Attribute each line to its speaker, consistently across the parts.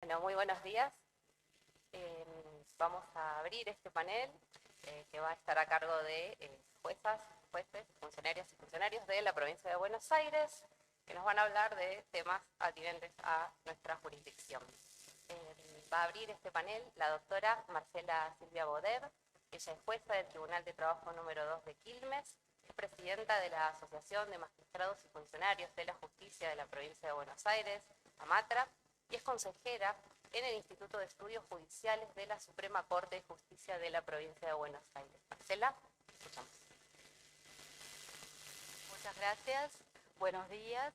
Speaker 1: Bueno, muy buenos días. Vamos a abrir este panel que va a estar a cargo de juezas, jueces, funcionarias y funcionarios de la provincia de Buenos Aires, que nos van a hablar de temas atinentes a nuestra jurisdicción. Va a abrir este panel la doctora Marcela Silvia Boder. Ella es jueza del Tribunal de Trabajo número 2 de Quilmes, es presidenta de la Asociación de Magistrados y Funcionarios de la Justicia de la provincia de Buenos Aires, AMATRA, y es consejera en el Instituto de Estudios Judiciales de la Suprema Corte de Justicia de la provincia de Buenos Aires. Marcela, escuchamos.
Speaker 2: Muchas gracias. Buenos días.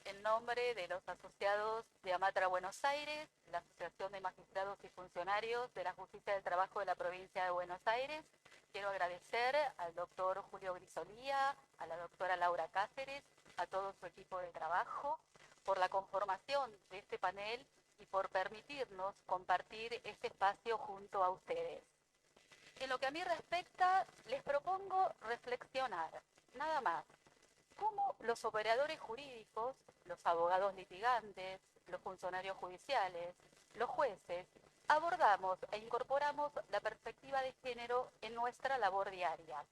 Speaker 2: En nombre de los asociados de AMATRA Buenos Aires, la Asociación de Magistrados y Funcionarios de la Justicia del Trabajo de la provincia de Buenos Aires, quiero agradecer al doctor Julio Grisolía, a la doctora Laura Cáceres, a todo su equipo de trabajo, por la conformación de este panel y por permitirnos compartir este espacio junto a ustedes. En lo que a mí respecta, les propongo reflexionar, nada más, cómo los operadores jurídicos, los abogados litigantes, los funcionarios judiciales, los jueces, abordamos e incorporamos la perspectiva de género en nuestra labor diaria.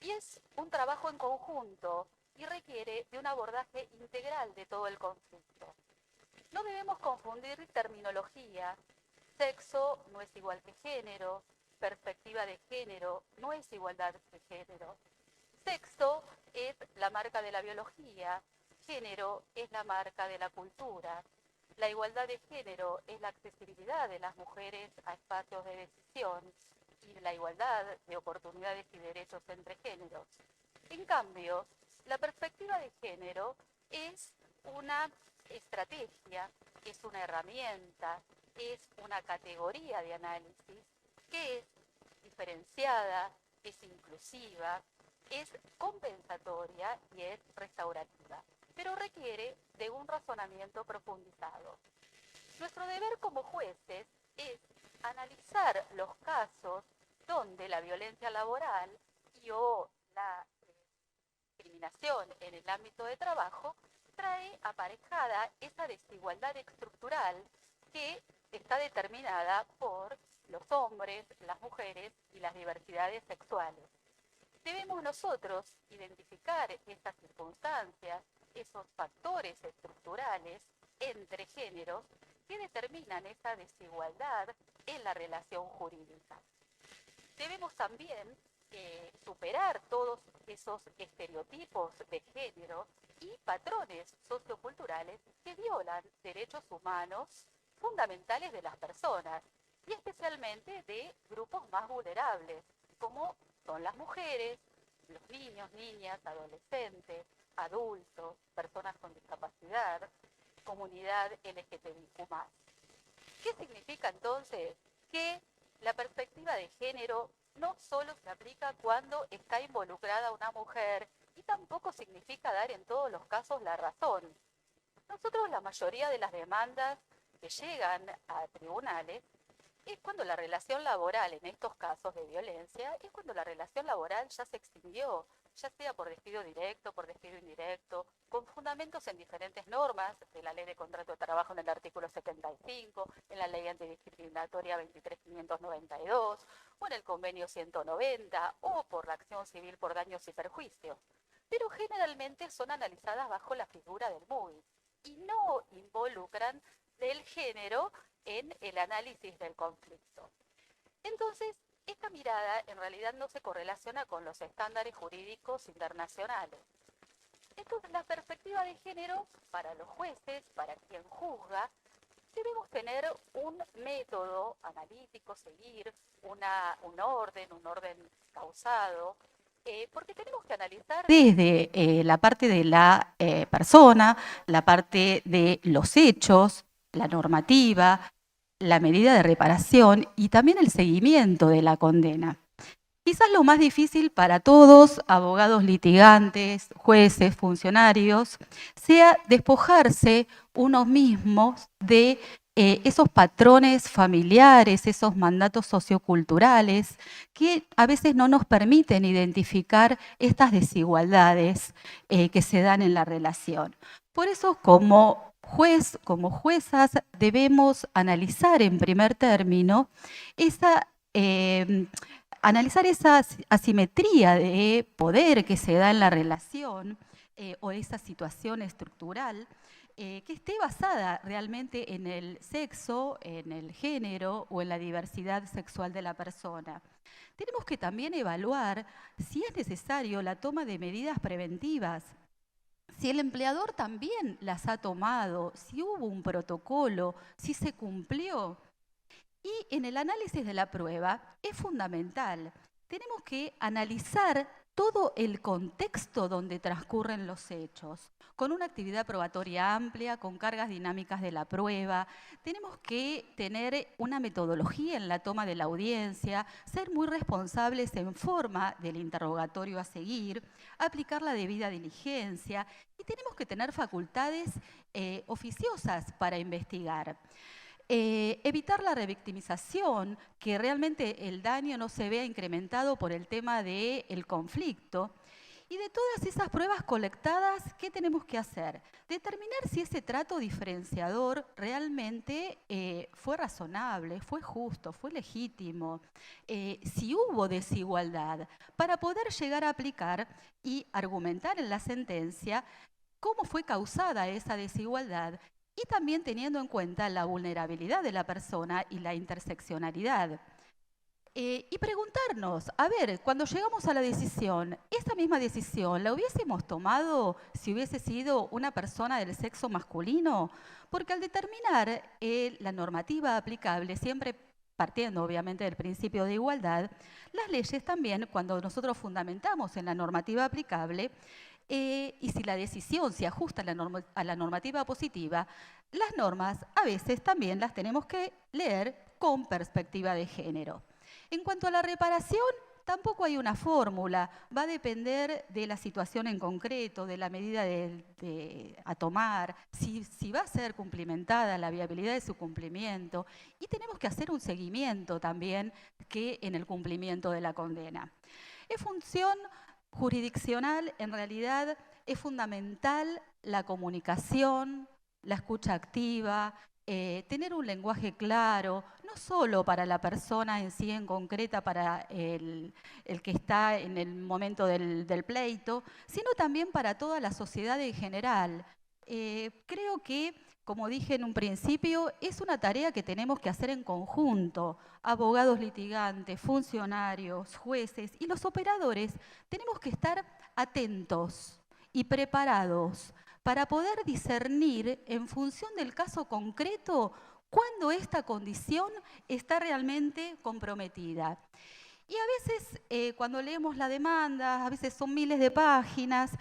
Speaker 2: Y es un trabajo en conjunto y requiere de un abordaje integral de todo el conflicto. No debemos confundir terminología. Sexo no es igual que género, perspectiva de género no es igualdad de género. Sexo es la marca de la biología, género es la marca de la cultura. La igualdad de género es la accesibilidad de las mujeres a espacios de decisión y la igualdad de oportunidades y derechos entre géneros. En cambio, la perspectiva de género es una estrategia, es una herramienta, es una categoría de análisis que es diferenciada, es inclusiva, es compensatoria y es restaurativa, pero requiere de un razonamiento profundizado. Nuestro deber como jueces es analizar los casos donde la violencia laboral y o la discriminación en el ámbito de trabajo trae aparejada esa desigualdad estructural que está determinada por los hombres, las mujeres y las diversidades sexuales. Debemos nosotros identificar esas circunstancias, esos factores estructurales entre géneros que determinan esa desigualdad en la relación jurídica. Debemos también superar todos esos estereotipos de género y patrones socioculturales que violan derechos humanos fundamentales de las personas y especialmente de grupos más vulnerables, como son las mujeres, los niños, niñas, adolescentes, adultos, personas con discapacidad, comunidad LGTBIQ+. ¿Qué significa entonces? Que la perspectiva de género no solo se aplica cuando está involucrada una mujer y tampoco significa dar en todos los casos la razón. Nosotros la mayoría de las demandas que llegan a tribunales es cuando la relación laboral, en estos casos de violencia, es cuando la relación laboral ya se extinguió, ya sea por despido directo, por despido indirecto, con fundamentos en diferentes normas de la Ley de Contrato de Trabajo en el artículo 75, en la Ley Antidiscriminatoria 23.592, o en el Convenio 190, o por la acción civil por daños y perjuicios. Pero generalmente son analizadas bajo la figura del MUI y no involucran del género en el análisis del conflicto. Entonces, esta mirada en realidad no se correlaciona con los estándares jurídicos internacionales. Entonces, la perspectiva de género para los jueces, para quien juzga, debemos tener un método analítico, seguir un orden causado, porque tenemos que analizar desde la parte de la persona, la parte de los hechos, la normativa, la medida de reparación y también el seguimiento de la condena. Quizás lo más difícil para todos, abogados litigantes, jueces, funcionarios, sea despojarse unos mismos de esos patrones familiares, esos mandatos socioculturales que a veces no nos permiten identificar estas desigualdades que se dan en la relación. Por eso, como juez, como juezas, debemos analizar en primer término analizar esa asimetría de poder que se da en la relación o esa situación estructural que esté basada realmente en el sexo, en el género o en la diversidad sexual de la persona. Tenemos que también evaluar si es necesario la toma de medidas preventivas, si el empleador también las ha tomado, si hubo un protocolo, si se cumplió. Y en el análisis de la prueba es fundamental. Tenemos que analizar todo el contexto donde transcurren los hechos, con una actividad probatoria amplia, con cargas dinámicas de la prueba. Tenemos que tener una metodología en la toma de la audiencia, ser muy responsables en forma del interrogatorio a seguir, aplicar la debida diligencia y tenemos que tener facultades oficiosas para investigar. Evitar la revictimización, que realmente el daño no se vea incrementado por el tema del conflicto. Y de todas esas pruebas colectadas, ¿qué tenemos que hacer? Determinar si ese trato diferenciador realmente fue razonable, fue justo, fue legítimo, si hubo desigualdad, para poder llegar a aplicar y argumentar en la sentencia cómo fue causada esa desigualdad y también teniendo en cuenta la vulnerabilidad de la persona y la interseccionalidad. Y preguntarnos, a ver, cuando llegamos a la decisión, ¿esta misma decisión la hubiésemos tomado si hubiese sido una persona del sexo masculino? Porque al determinar la normativa aplicable, siempre partiendo obviamente del principio de igualdad, las leyes también, cuando nosotros fundamentamos en la normativa aplicable, y si la decisión se ajusta a la normativa positiva, las normas a veces también las tenemos que leer con perspectiva de género. En cuanto a la reparación, tampoco hay una fórmula, va a depender de la situación en concreto, de la medida a tomar, si va a ser cumplimentada, la viabilidad de su cumplimiento, y tenemos que hacer un seguimiento también que en el cumplimiento de la condena. Es función jurisdiccional, en realidad, es fundamental la comunicación, la escucha activa, tener un lenguaje claro, no solo para la persona en sí en concreta, para el que está en el momento del pleito, sino también para toda la sociedad en general. Creo que, como dije en un principio, es una tarea que tenemos que hacer en conjunto. Abogados litigantes, funcionarios, jueces y los operadores tenemos que estar atentos y preparados para poder discernir en función del caso concreto cuándo esta condición está realmente comprometida. Y a veces, cuando leemos la demanda, a veces son miles de páginas,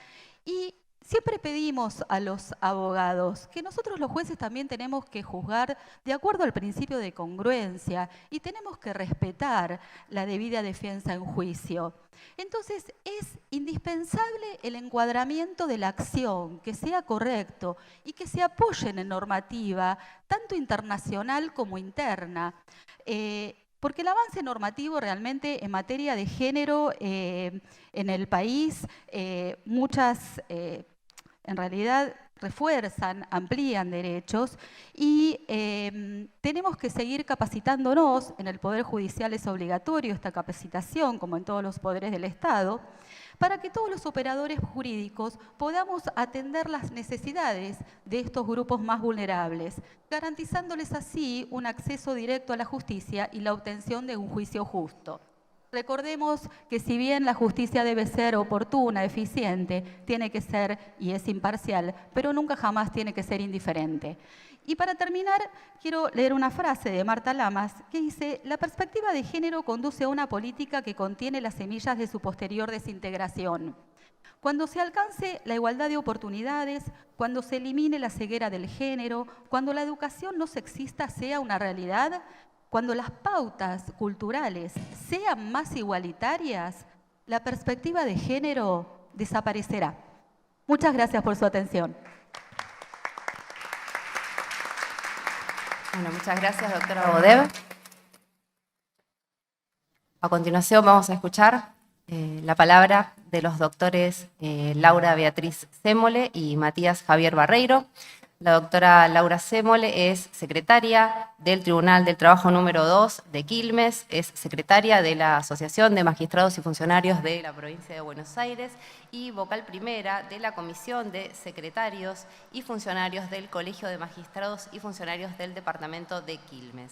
Speaker 2: y siempre pedimos a los abogados que nosotros los jueces también tenemos que juzgar de acuerdo al principio de congruencia y tenemos que respetar la debida defensa en juicio. Entonces es indispensable el encuadramiento de la acción, que sea correcto y que se apoyen en normativa, tanto internacional como interna. Porque el avance normativo realmente en materia de género en el país, en realidad refuerzan, amplían derechos y tenemos que seguir capacitándonos. En el Poder Judicial es obligatorio esta capacitación, como en todos los poderes del Estado, para que todos los operadores jurídicos podamos atender las necesidades de estos grupos más vulnerables, garantizándoles así un acceso directo a la justicia y la obtención de un juicio justo. Recordemos que si bien la justicia debe ser oportuna, eficiente, tiene que ser y es imparcial, pero nunca jamás tiene que ser indiferente. Y para terminar, quiero leer una frase de Marta Lamas que dice: la perspectiva de género conduce a una política que contiene las semillas de su posterior desintegración. Cuando se alcance la igualdad de oportunidades, cuando se elimine la ceguera del género, cuando la educación no sexista sea una realidad, cuando las pautas culturales sean más igualitarias, la perspectiva de género desaparecerá. Muchas gracias por su atención.
Speaker 1: Bueno, muchas gracias, doctora Bodev. A continuación vamos a escuchar la palabra de los doctores Laura Beatriz Cémole y Matías Javier Barreiro, La doctora Laura Sémole es secretaria del Tribunal del Trabajo número 2 de Quilmes, es secretaria de la Asociación de Magistrados y Funcionarios de la Provincia de Buenos Aires y vocal primera de la Comisión de Secretarios y Funcionarios del Colegio de Magistrados y Funcionarios del Departamento de Quilmes.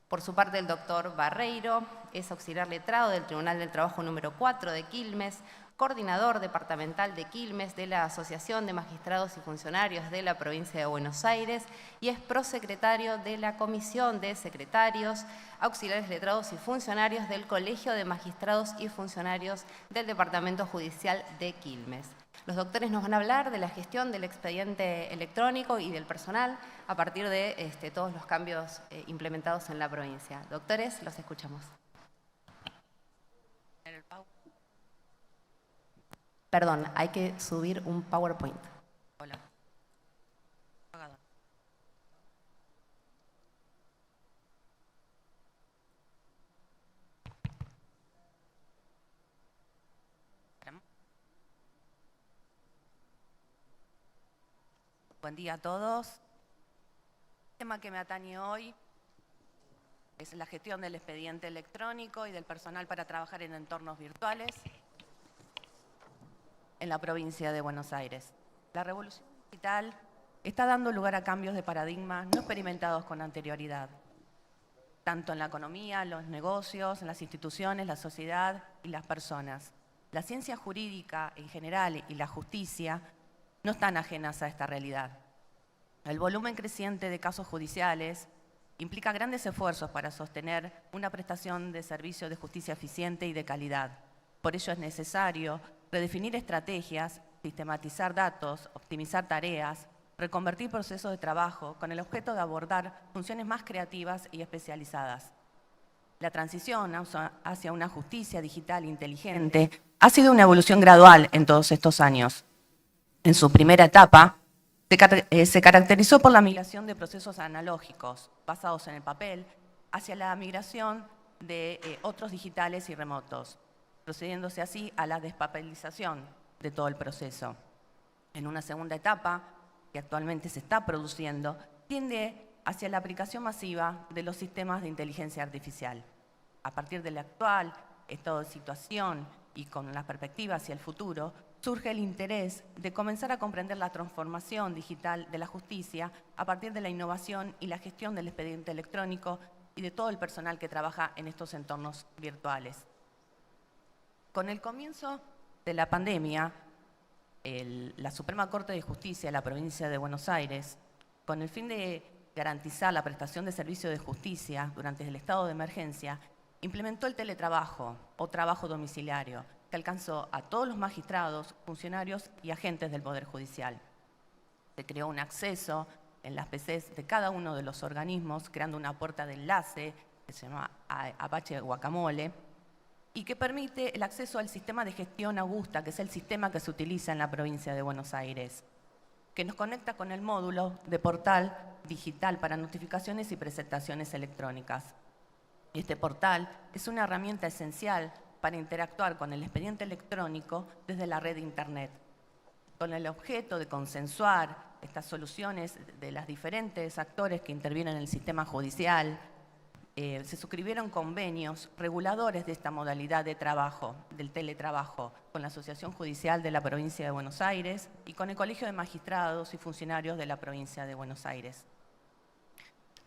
Speaker 1: Por su parte, el doctor Barreiro es auxiliar letrado del Tribunal del Trabajo número 4 de Quilmes, coordinador departamental de Quilmes de la Asociación de Magistrados y Funcionarios de la Provincia de Buenos Aires y es prosecretario de la Comisión de Secretarios, Auxiliares Letrados y Funcionarios del Colegio de Magistrados y Funcionarios del Departamento Judicial de Quilmes. Los doctores nos van a hablar de la gestión del expediente electrónico y del personal a partir de todos los cambios implementados en la provincia. Doctores, los escuchamos. Perdón, hay que subir un PowerPoint.
Speaker 3: Hola. Buen día a todos. El tema que me atañe hoy es la gestión del expediente electrónico y del personal para trabajar en entornos virtuales en la provincia de Buenos Aires. La revolución digital está dando lugar a cambios de paradigma no experimentados con anterioridad, tanto en la economía, los negocios, en las instituciones, la sociedad y las personas. La ciencia jurídica en general y la justicia no están ajenas a esta realidad. El volumen creciente de casos judiciales implica grandes esfuerzos para sostener una prestación de servicio de justicia eficiente y de calidad. Por ello es necesario redefinir estrategias, sistematizar datos, optimizar tareas, reconvertir procesos de trabajo con el objeto de abordar funciones más creativas y especializadas. La transición hacia una justicia digital inteligente ha sido una evolución gradual en todos estos años. En su primera etapa, se caracterizó por la migración de procesos analógicos basados en el papel hacia la migración de otros digitales y remotos, procediéndose así a la despapelización de todo el proceso. En una segunda etapa, que actualmente se está produciendo, tiende hacia la aplicación masiva de los sistemas de inteligencia artificial. A partir del actual estado de situación y con la perspectiva hacia el futuro, surge el interés de comenzar a comprender la transformación digital de la justicia a partir de la innovación y la gestión del expediente electrónico y de todo el personal que trabaja en estos entornos virtuales. Con el comienzo de la pandemia, la Suprema Corte de Justicia de la Provincia de Buenos Aires, con el fin de garantizar la prestación de servicios de justicia durante el estado de emergencia, implementó el teletrabajo o trabajo domiciliario, que alcanzó a todos los magistrados, funcionarios y agentes del Poder Judicial. Se creó un acceso en las PCs de cada uno de los organismos, creando una puerta de enlace que se llama Apache Guacamole, y que permite el acceso al sistema de gestión Augusta, que es el sistema que se utiliza en la provincia de Buenos Aires, que nos conecta con el módulo de portal digital para notificaciones y presentaciones electrónicas. Este portal es una herramienta esencial para interactuar con el expediente electrónico desde la red de Internet, con el objeto de consensuar estas soluciones de los diferentes actores que intervienen en el sistema judicial. Se suscribieron convenios reguladores de esta modalidad de trabajo, del teletrabajo, con la Asociación Judicial de la Provincia de Buenos Aires y con el Colegio de Magistrados y Funcionarios de la Provincia de Buenos Aires.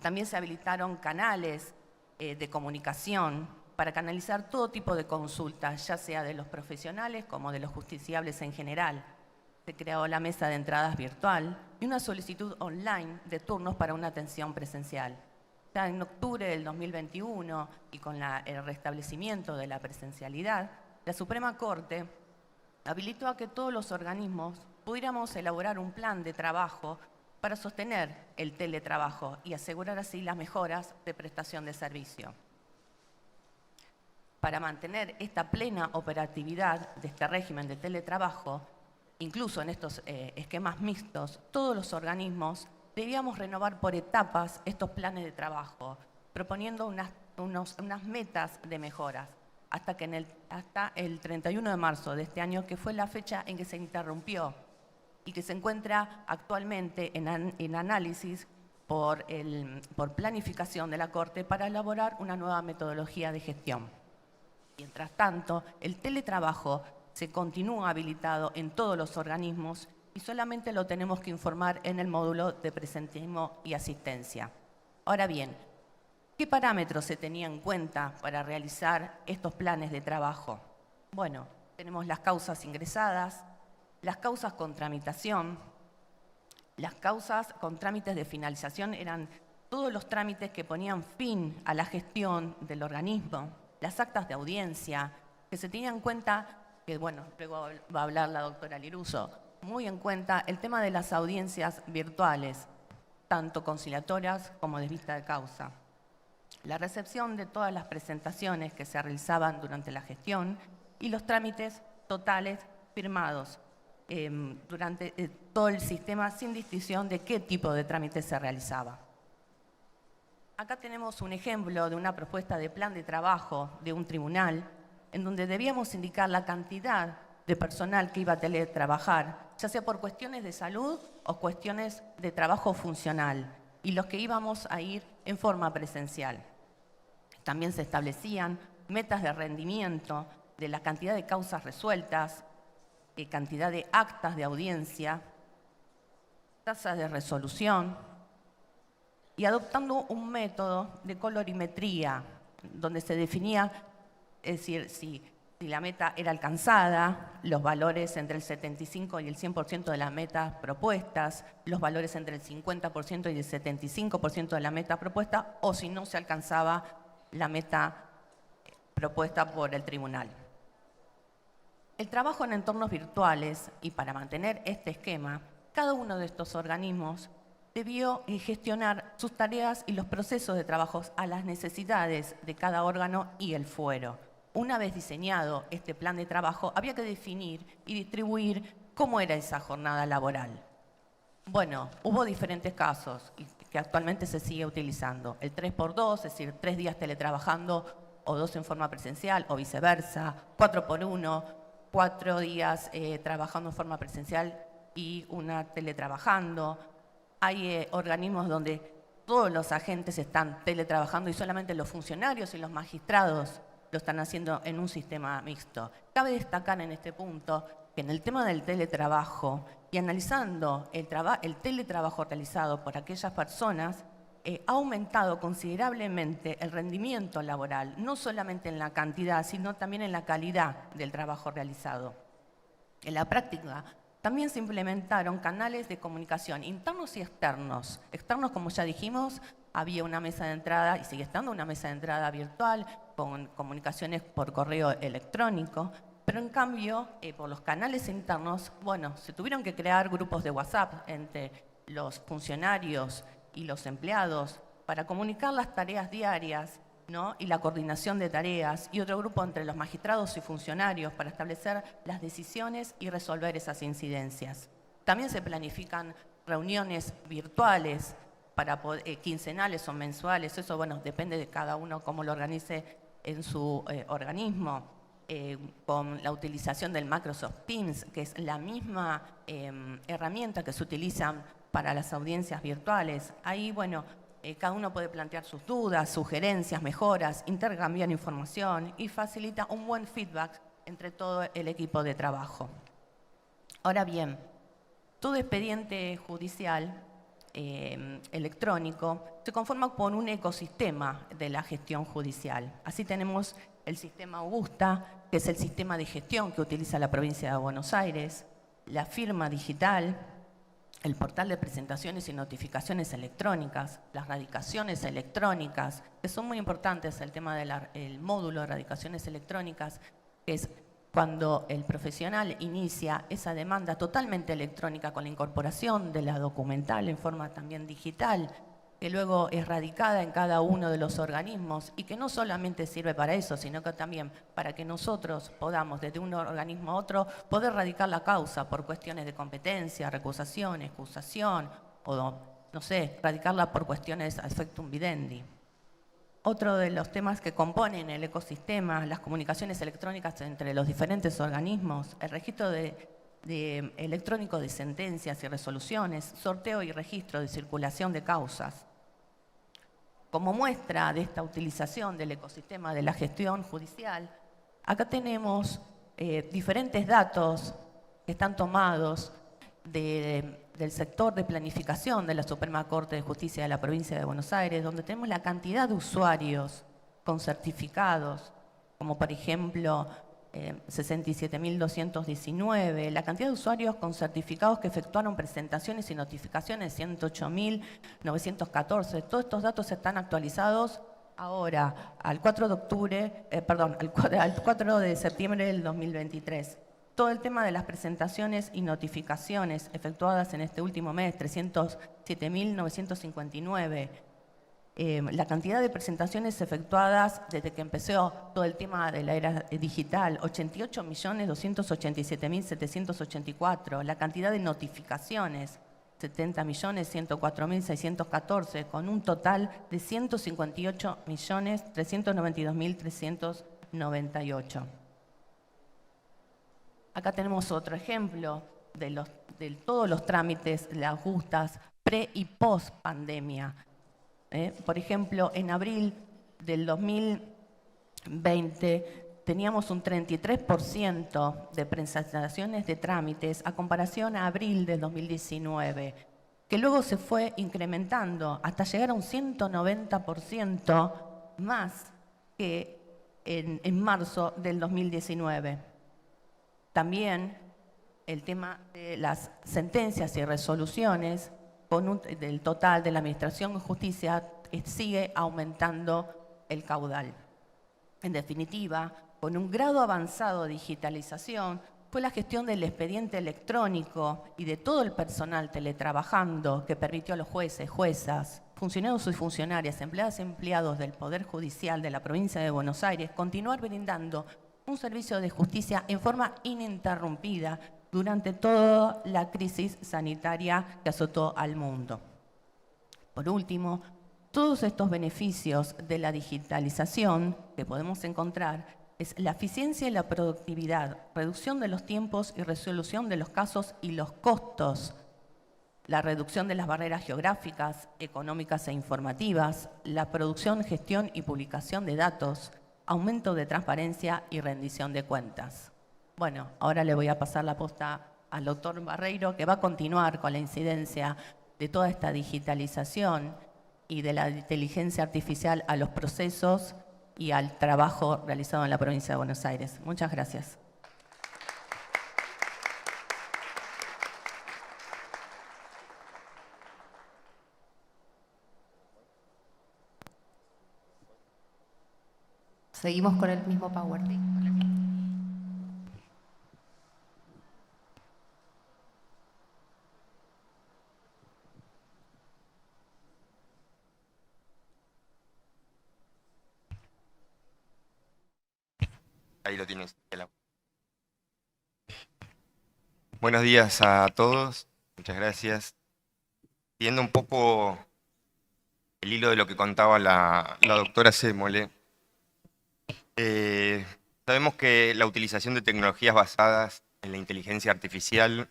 Speaker 3: También se habilitaron canales de comunicación para canalizar todo tipo de consultas, ya sea de los profesionales como de los justiciables en general. Se creó la mesa de entradas virtual y una solicitud online de turnos para una atención presencial. Ya en octubre del 2021 y con el restablecimiento de la presencialidad, la Suprema Corte habilitó a que todos los organismos pudiéramos elaborar un plan de trabajo para sostener el teletrabajo y asegurar así las mejoras de prestación de servicio. Para mantener esta plena operatividad de este régimen de teletrabajo, incluso en estos esquemas mixtos, todos los organismos debíamos renovar por etapas estos planes de trabajo, proponiendo unas metas de mejoras, hasta el 31 de marzo de este año, que fue la fecha en que se interrumpió y que se encuentra actualmente en análisis por planificación de la Corte para elaborar una nueva metodología de gestión. Mientras tanto, el teletrabajo se continúa habilitado en todos los organismos y solamente lo tenemos que informar en el módulo de presentismo y asistencia. Ahora bien, ¿qué parámetros se tenían en cuenta para realizar estos planes de trabajo? Bueno, tenemos las causas ingresadas, las causas con tramitación. Las causas con trámites de finalización eran todos los trámites que ponían fin a la gestión del organismo, las actas de audiencia, que se tenían en cuenta, que bueno, luego va a hablar la doctora Liruso, muy en cuenta el tema de las audiencias virtuales, tanto conciliatorias como de vista de causa. La recepción de todas las presentaciones que se realizaban durante la gestión y los trámites totales firmados durante todo el sistema sin distinción de qué tipo de trámite se realizaba. Acá tenemos un ejemplo de una propuesta de plan de trabajo de un tribunal en donde debíamos indicar la cantidad de personal que iba a teletrabajar, ya sea por cuestiones de salud o cuestiones de trabajo funcional, y los que íbamos a ir en forma presencial. También se establecían metas de rendimiento de la cantidad de causas resueltas, cantidad de actas de audiencia, tasas de resolución, y adoptando un método de colorimetría, donde se definía, es decir, si la meta era alcanzada, los valores entre el 75 y el 100% de las metas propuestas, los valores entre el 50% y el 75% de la meta propuesta, o si no se alcanzaba la meta propuesta por el tribunal. El trabajo en entornos virtuales, y para mantener este esquema, cada uno de estos organismos debió gestionar sus tareas y los procesos de trabajo a las necesidades de cada órgano y el fuero. Una vez diseñado este plan de trabajo, había que definir y distribuir cómo era esa jornada laboral. Bueno, hubo diferentes casos que actualmente se sigue utilizando. El 3x2, es decir, 3 días teletrabajando o 2 en forma presencial o viceversa, 4x1, 4 días trabajando en forma presencial y una teletrabajando. Hay organismos donde todos los agentes están teletrabajando y solamente los funcionarios y los magistrados lo están haciendo en un sistema mixto. Cabe destacar en este punto que en el tema del teletrabajo y analizando el teletrabajo realizado por aquellas personas, ha aumentado considerablemente el rendimiento laboral, no solamente en la cantidad, sino también en la calidad del trabajo realizado. En la práctica, también se implementaron canales de comunicación internos y externos. Externos, como ya dijimos, había una mesa de entrada, y sigue estando una mesa de entrada virtual, con comunicaciones por correo electrónico, pero en cambio, por los canales internos, bueno, se tuvieron que crear grupos de WhatsApp entre los funcionarios y los empleados para comunicar las tareas diarias, ¿no? Y la coordinación de tareas, y otro grupo entre los magistrados y funcionarios para establecer las decisiones y resolver esas incidencias. También se planifican reuniones virtuales para quincenales o mensuales, eso bueno, depende de cada uno cómo lo organice en su organismo, con la utilización del Microsoft Teams, que es la misma herramienta que se utiliza para las audiencias virtuales. Ahí, bueno, cada uno puede plantear sus dudas, sugerencias, mejoras, intercambiar información y facilita un buen feedback entre todo el equipo de trabajo. Ahora bien, todo expediente judicial electrónico se conforma por un ecosistema de la gestión judicial. Así tenemos el sistema Augusta, que es el sistema de gestión que utiliza la provincia de Buenos Aires, la firma digital, el portal de presentaciones y notificaciones electrónicas, las radicaciones electrónicas, que son muy importantes, el tema del módulo de radicaciones electrónicas, que es cuando el profesional inicia esa demanda totalmente electrónica con la incorporación de la documental en forma también digital, que luego es radicada en cada uno de los organismos y que no solamente sirve para eso, sino que también para que nosotros podamos, desde un organismo a otro, poder radicar la causa por cuestiones de competencia, recusación, excusación, o, no sé, radicarla por cuestiones ad factum videndi. Otro de los temas que componen el ecosistema, las comunicaciones electrónicas entre los diferentes organismos, el registro de electrónico de sentencias y resoluciones, sorteo y registro de circulación de causas. Como muestra de esta utilización del ecosistema de la gestión judicial, acá tenemos diferentes datos que están tomados del sector de planificación de la Suprema Corte de Justicia de la Provincia de Buenos Aires, donde tenemos la cantidad de usuarios con certificados, como por ejemplo 67.219, la cantidad de usuarios con certificados que efectuaron presentaciones y notificaciones, 108.914. Todos estos datos están actualizados ahora, al 4 de octubre, al 4 de septiembre del 2023. Todo el tema de las presentaciones y notificaciones efectuadas en este último mes, 307.959. La cantidad de presentaciones efectuadas desde que empezó todo el tema de la era digital, 88.287.784. La cantidad de notificaciones, 70.104.614, con un total de 158.392.398. Acá tenemos otro ejemplo de todos los trámites, las justas pre y post pandemia. Por ejemplo, en abril del 2020 teníamos un 33% de presentaciones de trámites a comparación a abril del 2019, que luego se fue incrementando hasta llegar a un 190% más que en marzo del 2019. También el tema de las sentencias y resoluciones del total de la Administración de Justicia sigue aumentando el caudal. En definitiva, con un grado avanzado de digitalización, fue la gestión del expediente electrónico y de todo el personal teletrabajando que permitió a los jueces, juezas, funcionarios y funcionarias, empleadas y empleados del Poder Judicial de la Provincia de Buenos Aires continuar brindando un servicio de justicia en forma ininterrumpida durante toda la crisis sanitaria que azotó al mundo. Por último, todos estos beneficios de la digitalización que podemos encontrar es la eficiencia y la productividad, reducción de los tiempos y resolución de los casos y los costos, la reducción de las barreras geográficas, económicas e informativas, la producción, gestión y publicación de datos, aumento de transparencia y rendición de cuentas. Bueno, ahora le voy a pasar la posta al doctor Barreiro, que va a continuar con la incidencia de toda esta digitalización y de la inteligencia artificial a los procesos y al trabajo realizado en la provincia de Buenos Aires. Muchas gracias.
Speaker 4: Seguimos con el mismo PowerPoint.
Speaker 5: Ahí lo tienes. Buenos días a todos. Muchas gracias. Siguiendo un poco el hilo de lo que contaba la doctora Sémole, sabemos que la utilización de tecnologías basadas en la inteligencia artificial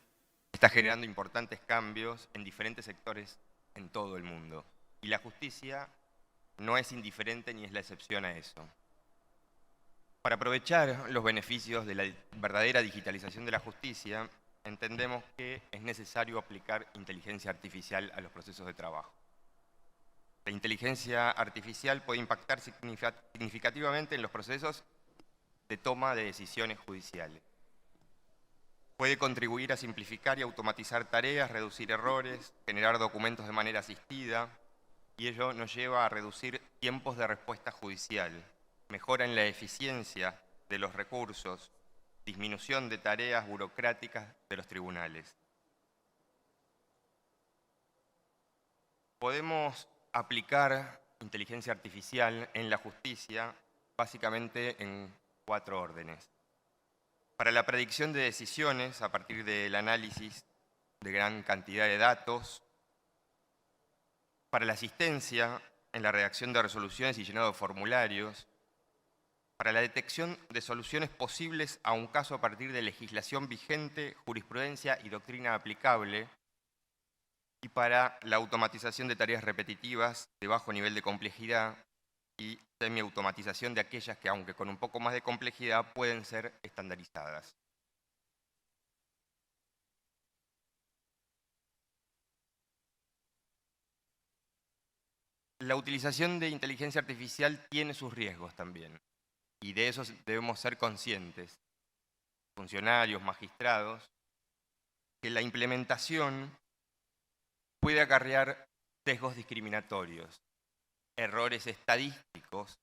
Speaker 5: está generando importantes cambios en diferentes sectores en todo el mundo. Y la justicia no es indiferente ni es la excepción a eso. Para aprovechar los beneficios de la verdadera digitalización de la justicia, entendemos que es necesario aplicar inteligencia artificial a los procesos de trabajo. La inteligencia artificial puede impactar significativamente en los procesos de toma de decisiones judiciales. Puede contribuir a simplificar y automatizar tareas, reducir errores, generar documentos de manera asistida, y ello nos lleva a reducir tiempos de respuesta judicial, mejora en la eficiencia de los recursos, disminución de tareas burocráticas de los tribunales. Podemos aplicar inteligencia artificial en la justicia básicamente en 4 órdenes. Para la predicción de decisiones a partir del análisis de gran cantidad de datos, para la asistencia en la redacción de resoluciones y llenado de formularios, para la detección de soluciones posibles a un caso a partir de legislación vigente, jurisprudencia y doctrina aplicable, y para la automatización de tareas repetitivas de bajo nivel de complejidad y semiautomatización de aquellas que, aunque con un poco más de complejidad, pueden ser estandarizadas. La utilización de inteligencia artificial tiene sus riesgos también, y de eso debemos ser conscientes, funcionarios, magistrados, que la implementación puede acarrear sesgos discriminatorios, errores estadísticos,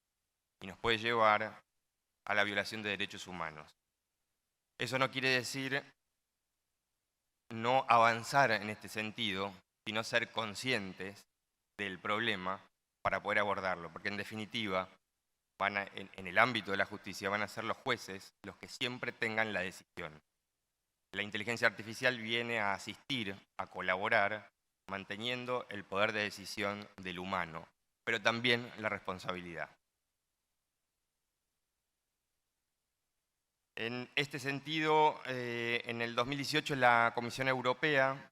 Speaker 5: y nos puede llevar a la violación de derechos humanos. Eso no quiere decir no avanzar en este sentido, sino ser conscientes del problema para poder abordarlo, porque en definitiva, en el ámbito de la justicia van a ser los jueces los que siempre tengan la decisión. La inteligencia artificial viene a asistir, a colaborar, manteniendo el poder de decisión del humano, pero también la responsabilidad. En este sentido, en el 2018 la Comisión Europea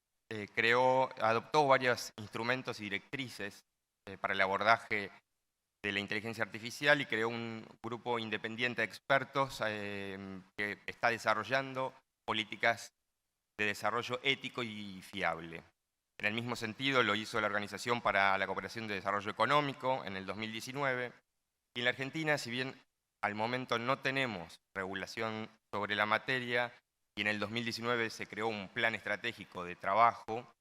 Speaker 5: adoptó varios instrumentos y directrices para el abordaje de la inteligencia artificial y creó un grupo independiente de expertos que está desarrollando políticas de desarrollo ético y fiable. En el mismo sentido lo hizo la Organización para la Cooperación de Desarrollo Económico en el 2019. Y en la Argentina, si bien al momento no tenemos regulación sobre la materia, y en el 2019 se creó un plan estratégico de trabajo,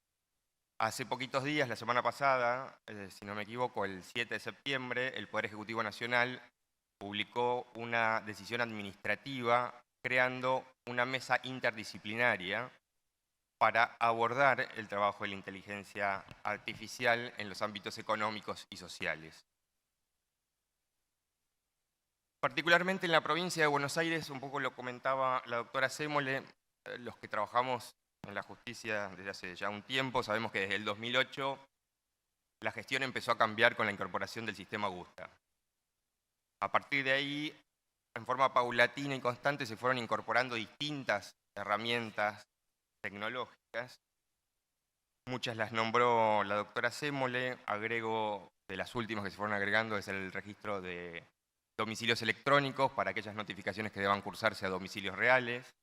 Speaker 5: hace poquitos días, la semana pasada, si no me equivoco, el 7 de septiembre, el Poder Ejecutivo Nacional publicó una decisión administrativa creando una mesa interdisciplinaria para abordar el trabajo de la inteligencia artificial en los ámbitos económicos y sociales. Particularmente en la provincia de Buenos Aires, un poco lo comentaba la doctora Sémole, los que trabajamos en la justicia desde hace ya un tiempo, sabemos que desde el 2008 la gestión empezó a cambiar con la incorporación del sistema Gusta. A partir de ahí, en forma paulatina y constante, se fueron incorporando distintas herramientas tecnológicas. Muchas las nombró la doctora Sémole, agrego de las últimas que se fueron agregando es el registro de domicilios electrónicos para aquellas notificaciones que deban cursarse a domicilios reales.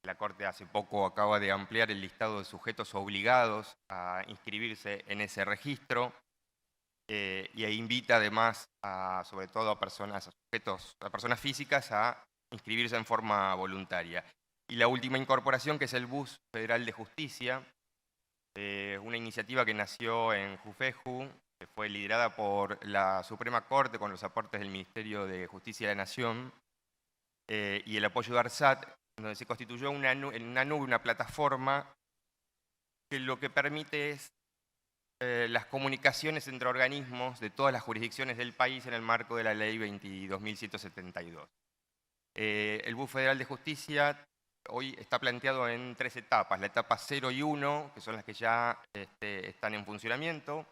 Speaker 5: La Corte hace poco acaba de ampliar el listado de sujetos obligados a inscribirse en ese registro y invita además, sobre todo a personas físicas, a inscribirse en forma voluntaria. Y la última incorporación, que es el Bus Federal de Justicia, una iniciativa que nació en Jufeju, que fue liderada por la Suprema Corte con los aportes del Ministerio de Justicia de la Nación y el apoyo de ARSAT, donde se constituyó en una nube, una plataforma que lo que permite es las comunicaciones entre organismos de todas las jurisdicciones del país en el marco de la Ley 22.172. El BUF Federal de Justicia hoy está planteado en 3 etapas, la etapa 0 y 1, que son las que ya están en funcionamiento.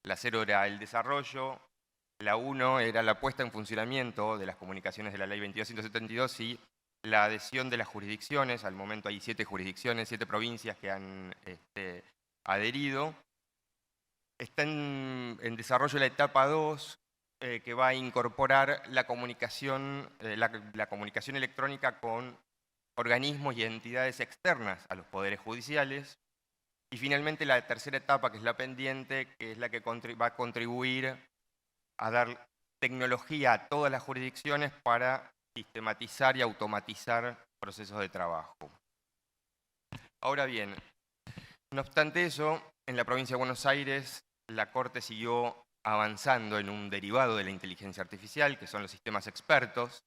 Speaker 5: La 0 era el desarrollo, la 1 era la puesta en funcionamiento de las comunicaciones de la Ley 22.172 y la adhesión de las jurisdicciones. Al momento hay 7 jurisdicciones, 7 provincias que han adherido. Está en desarrollo la etapa 2, que va a incorporar la comunicación electrónica con organismos y entidades externas a los poderes judiciales. Y finalmente la tercera etapa, que es la pendiente, que es la que va a contribuir a dar tecnología a todas las jurisdicciones para sistematizar y automatizar procesos de trabajo. Ahora bien, no obstante eso, en la provincia de Buenos Aires la Corte siguió avanzando en un derivado de la inteligencia artificial, que son los sistemas expertos,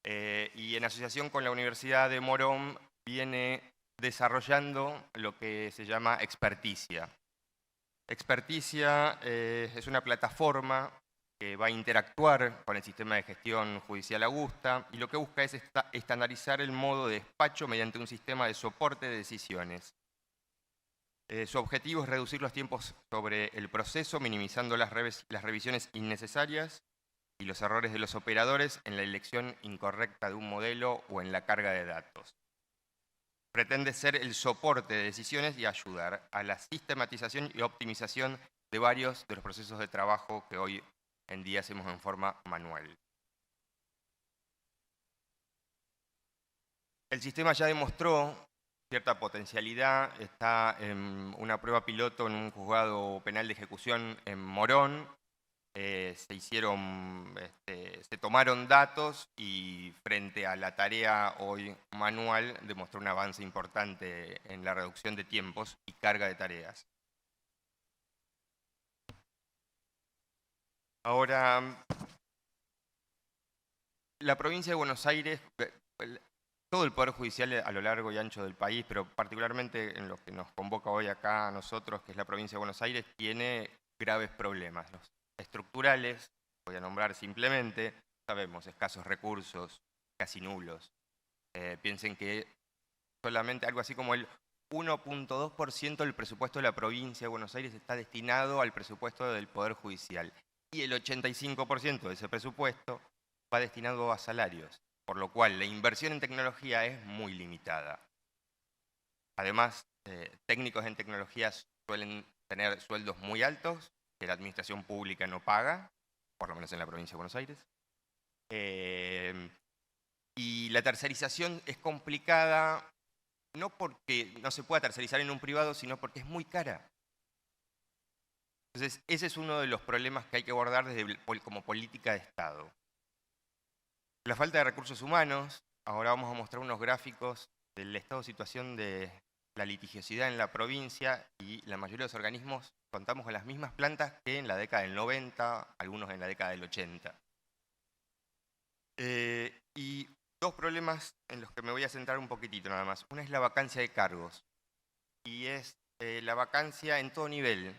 Speaker 5: y en asociación con la Universidad de Morón viene desarrollando lo que se llama Experticia. Experticia es una plataforma que va a interactuar con el sistema de gestión judicial Augusta y lo que busca es estandarizar el modo de despacho mediante un sistema de soporte de decisiones. Su objetivo es reducir los tiempos sobre el proceso, minimizando las revisiones innecesarias y los errores de los operadores en la elección incorrecta de un modelo o en la carga de datos. Pretende ser el soporte de decisiones y ayudar a la sistematización y optimización de varios de los procesos de trabajo que hoy en día hacemos en forma manual. El sistema ya demostró cierta potencialidad, está en una prueba piloto en un juzgado penal de ejecución en Morón. Se tomaron datos y frente a la tarea hoy manual demostró un avance importante en la reducción de tiempos y carga de tareas. Ahora, la provincia de Buenos Aires, todo el Poder Judicial a lo largo y ancho del país, pero particularmente en lo que nos convoca hoy acá a nosotros, que es la provincia de Buenos Aires, tiene graves problemas. Los estructurales, voy a nombrar simplemente, sabemos, escasos recursos, casi nulos. Piensen que solamente algo así como el 1.2% del presupuesto de la provincia de Buenos Aires está destinado al presupuesto del Poder Judicial. Y el 85% de ese presupuesto va destinado a salarios, por lo cual la inversión en tecnología es muy limitada. Además, técnicos en tecnología suelen tener sueldos muy altos, que la administración pública no paga, por lo menos en la provincia de Buenos Aires. Y la tercerización es complicada, no porque no se pueda tercerizar en un privado, sino porque es muy cara. Entonces, ese es uno de los problemas que hay que abordar como política de Estado. La falta de recursos humanos. Ahora vamos a mostrar unos gráficos del estado de situación de la litigiosidad en la provincia, y la mayoría de los organismos contamos con las mismas plantas que en la década del 90, algunos en la década del 80. Y dos problemas en los que me voy a centrar un poquitito nada más. Una es la vacancia de cargos, y es la vacancia en todo nivel.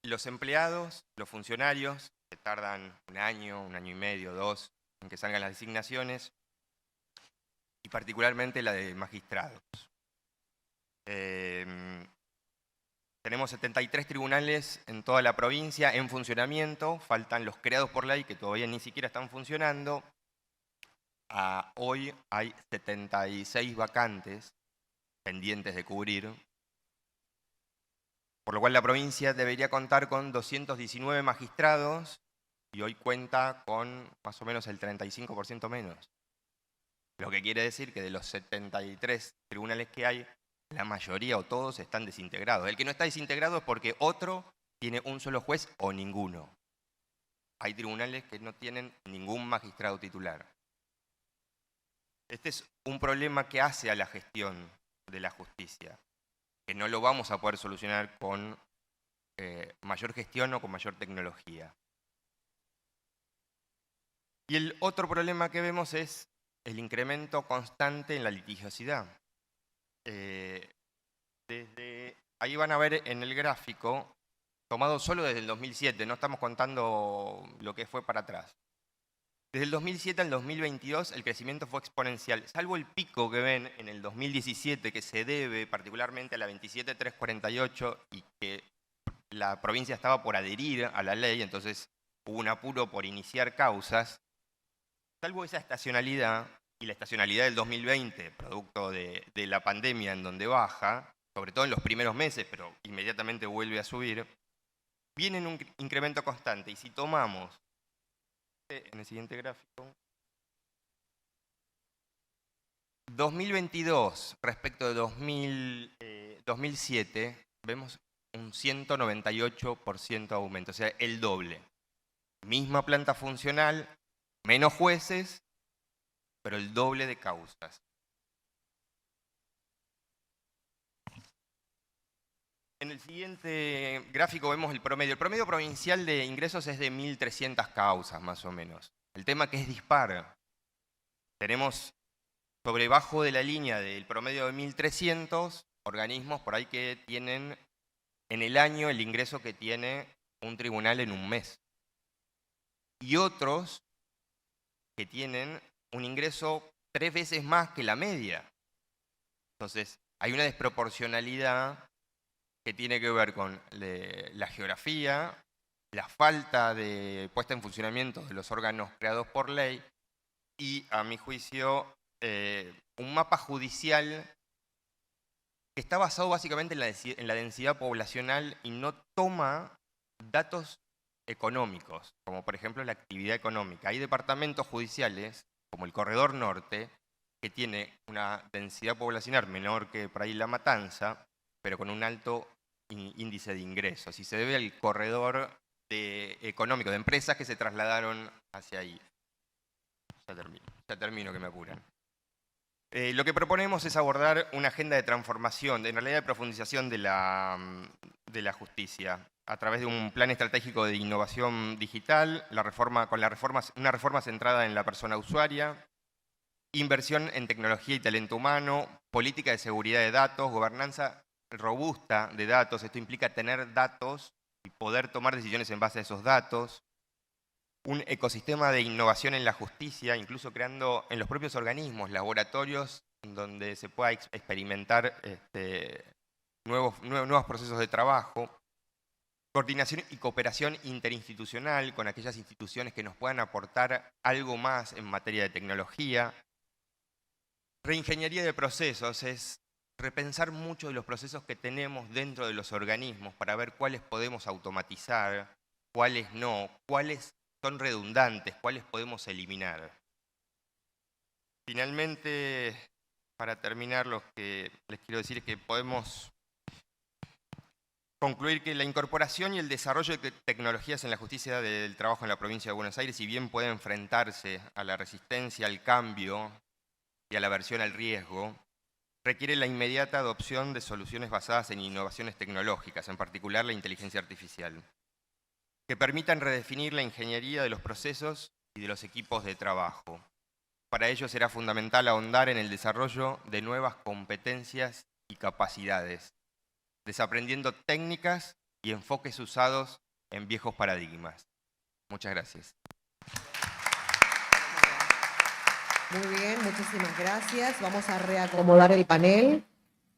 Speaker 5: Los empleados, los funcionarios, que tardan un año y medio, 2, en que salgan las designaciones, y particularmente la de magistrados. Tenemos 73 tribunales en toda la provincia en funcionamiento, faltan los creados por ley que todavía ni siquiera están funcionando. Hoy hay 76 vacantes pendientes de cubrir, por lo cual la provincia debería contar con 219 magistrados y hoy cuenta con más o menos el 35% menos. Lo que quiere decir que de los 73 tribunales que hay, la mayoría o todos están desintegrados. El que no está desintegrado es porque otro tiene un solo juez o ninguno. Hay tribunales que no tienen ningún magistrado titular. Este es un problema que hace a la gestión de la justicia, que no lo vamos a poder solucionar con mayor gestión o con mayor tecnología. Y el otro problema que vemos es el incremento constante en la litigiosidad. Ahí van a ver en el gráfico, tomado solo desde el 2007, no estamos contando lo que fue para atrás. Desde el 2007 al 2022 el crecimiento fue exponencial, salvo el pico que ven en el 2017, que se debe particularmente a la 27348 y que la provincia estaba por adherir a la ley, entonces hubo un apuro por iniciar causas. Salvo esa estacionalidad y la estacionalidad del 2020, producto de la pandemia en donde baja, sobre todo en los primeros meses, pero inmediatamente vuelve a subir, viene en un incremento constante. Y si tomamos en el siguiente gráfico, 2022 respecto de 2007, vemos un 198% de aumento, o sea, el doble. Misma planta funcional, menos jueces, pero el doble de causas. En el siguiente gráfico vemos el promedio. El promedio provincial de ingresos es de 1.300 causas, más o menos. El tema que es dispar. Tenemos sobre bajo de la línea del promedio de 1.300 organismos por ahí que tienen en el año el ingreso que tiene un tribunal en un mes. Y otros que tienen un ingreso 3 veces más que la media. Entonces, hay una desproporcionalidad que tiene que ver con la geografía, la falta de puesta en funcionamiento de los órganos creados por ley y, a mi juicio, un mapa judicial que está basado básicamente en la densidad poblacional y no toma datos económicos, como por ejemplo la actividad económica. Hay departamentos judiciales, como el Corredor Norte, que tiene una densidad poblacional menor que por ahí La Matanza, pero con un alto índice de ingresos. Y se debe al corredor económico de empresas que se trasladaron hacia ahí. Ya termino que me apuran. Lo que proponemos es abordar una agenda de transformación, en realidad de profundización de la justicia, a través de un plan estratégico de innovación digital, una reforma centrada en la persona usuaria, inversión en tecnología y talento humano, política de seguridad de datos, gobernanza robusta de datos. Esto implica tener datos y poder tomar decisiones en base a esos datos. Un ecosistema de innovación en la justicia, incluso creando en los propios organismos laboratorios donde se pueda experimentar nuevos procesos de trabajo. Coordinación y cooperación interinstitucional con aquellas instituciones que nos puedan aportar algo más en materia de tecnología. Reingeniería de procesos es repensar mucho de los procesos que tenemos dentro de los organismos para ver cuáles podemos automatizar, cuáles no, cuáles son redundantes, cuáles podemos eliminar. Finalmente, para terminar, lo que les quiero decir es que podemos concluir que la incorporación y el desarrollo de tecnologías en la justicia del trabajo en la provincia de Buenos Aires, si bien puede enfrentarse a la resistencia al cambio y a la aversión al riesgo, requiere la inmediata adopción de soluciones basadas en innovaciones tecnológicas, en particular la inteligencia artificial, que permitan redefinir la ingeniería de los procesos y de los equipos de trabajo. Para ello será fundamental ahondar en el desarrollo de nuevas competencias y capacidades, desaprendiendo técnicas y enfoques usados en viejos paradigmas. Muchas gracias.
Speaker 6: Muy bien, muchísimas gracias. Vamos a reacomodar el panel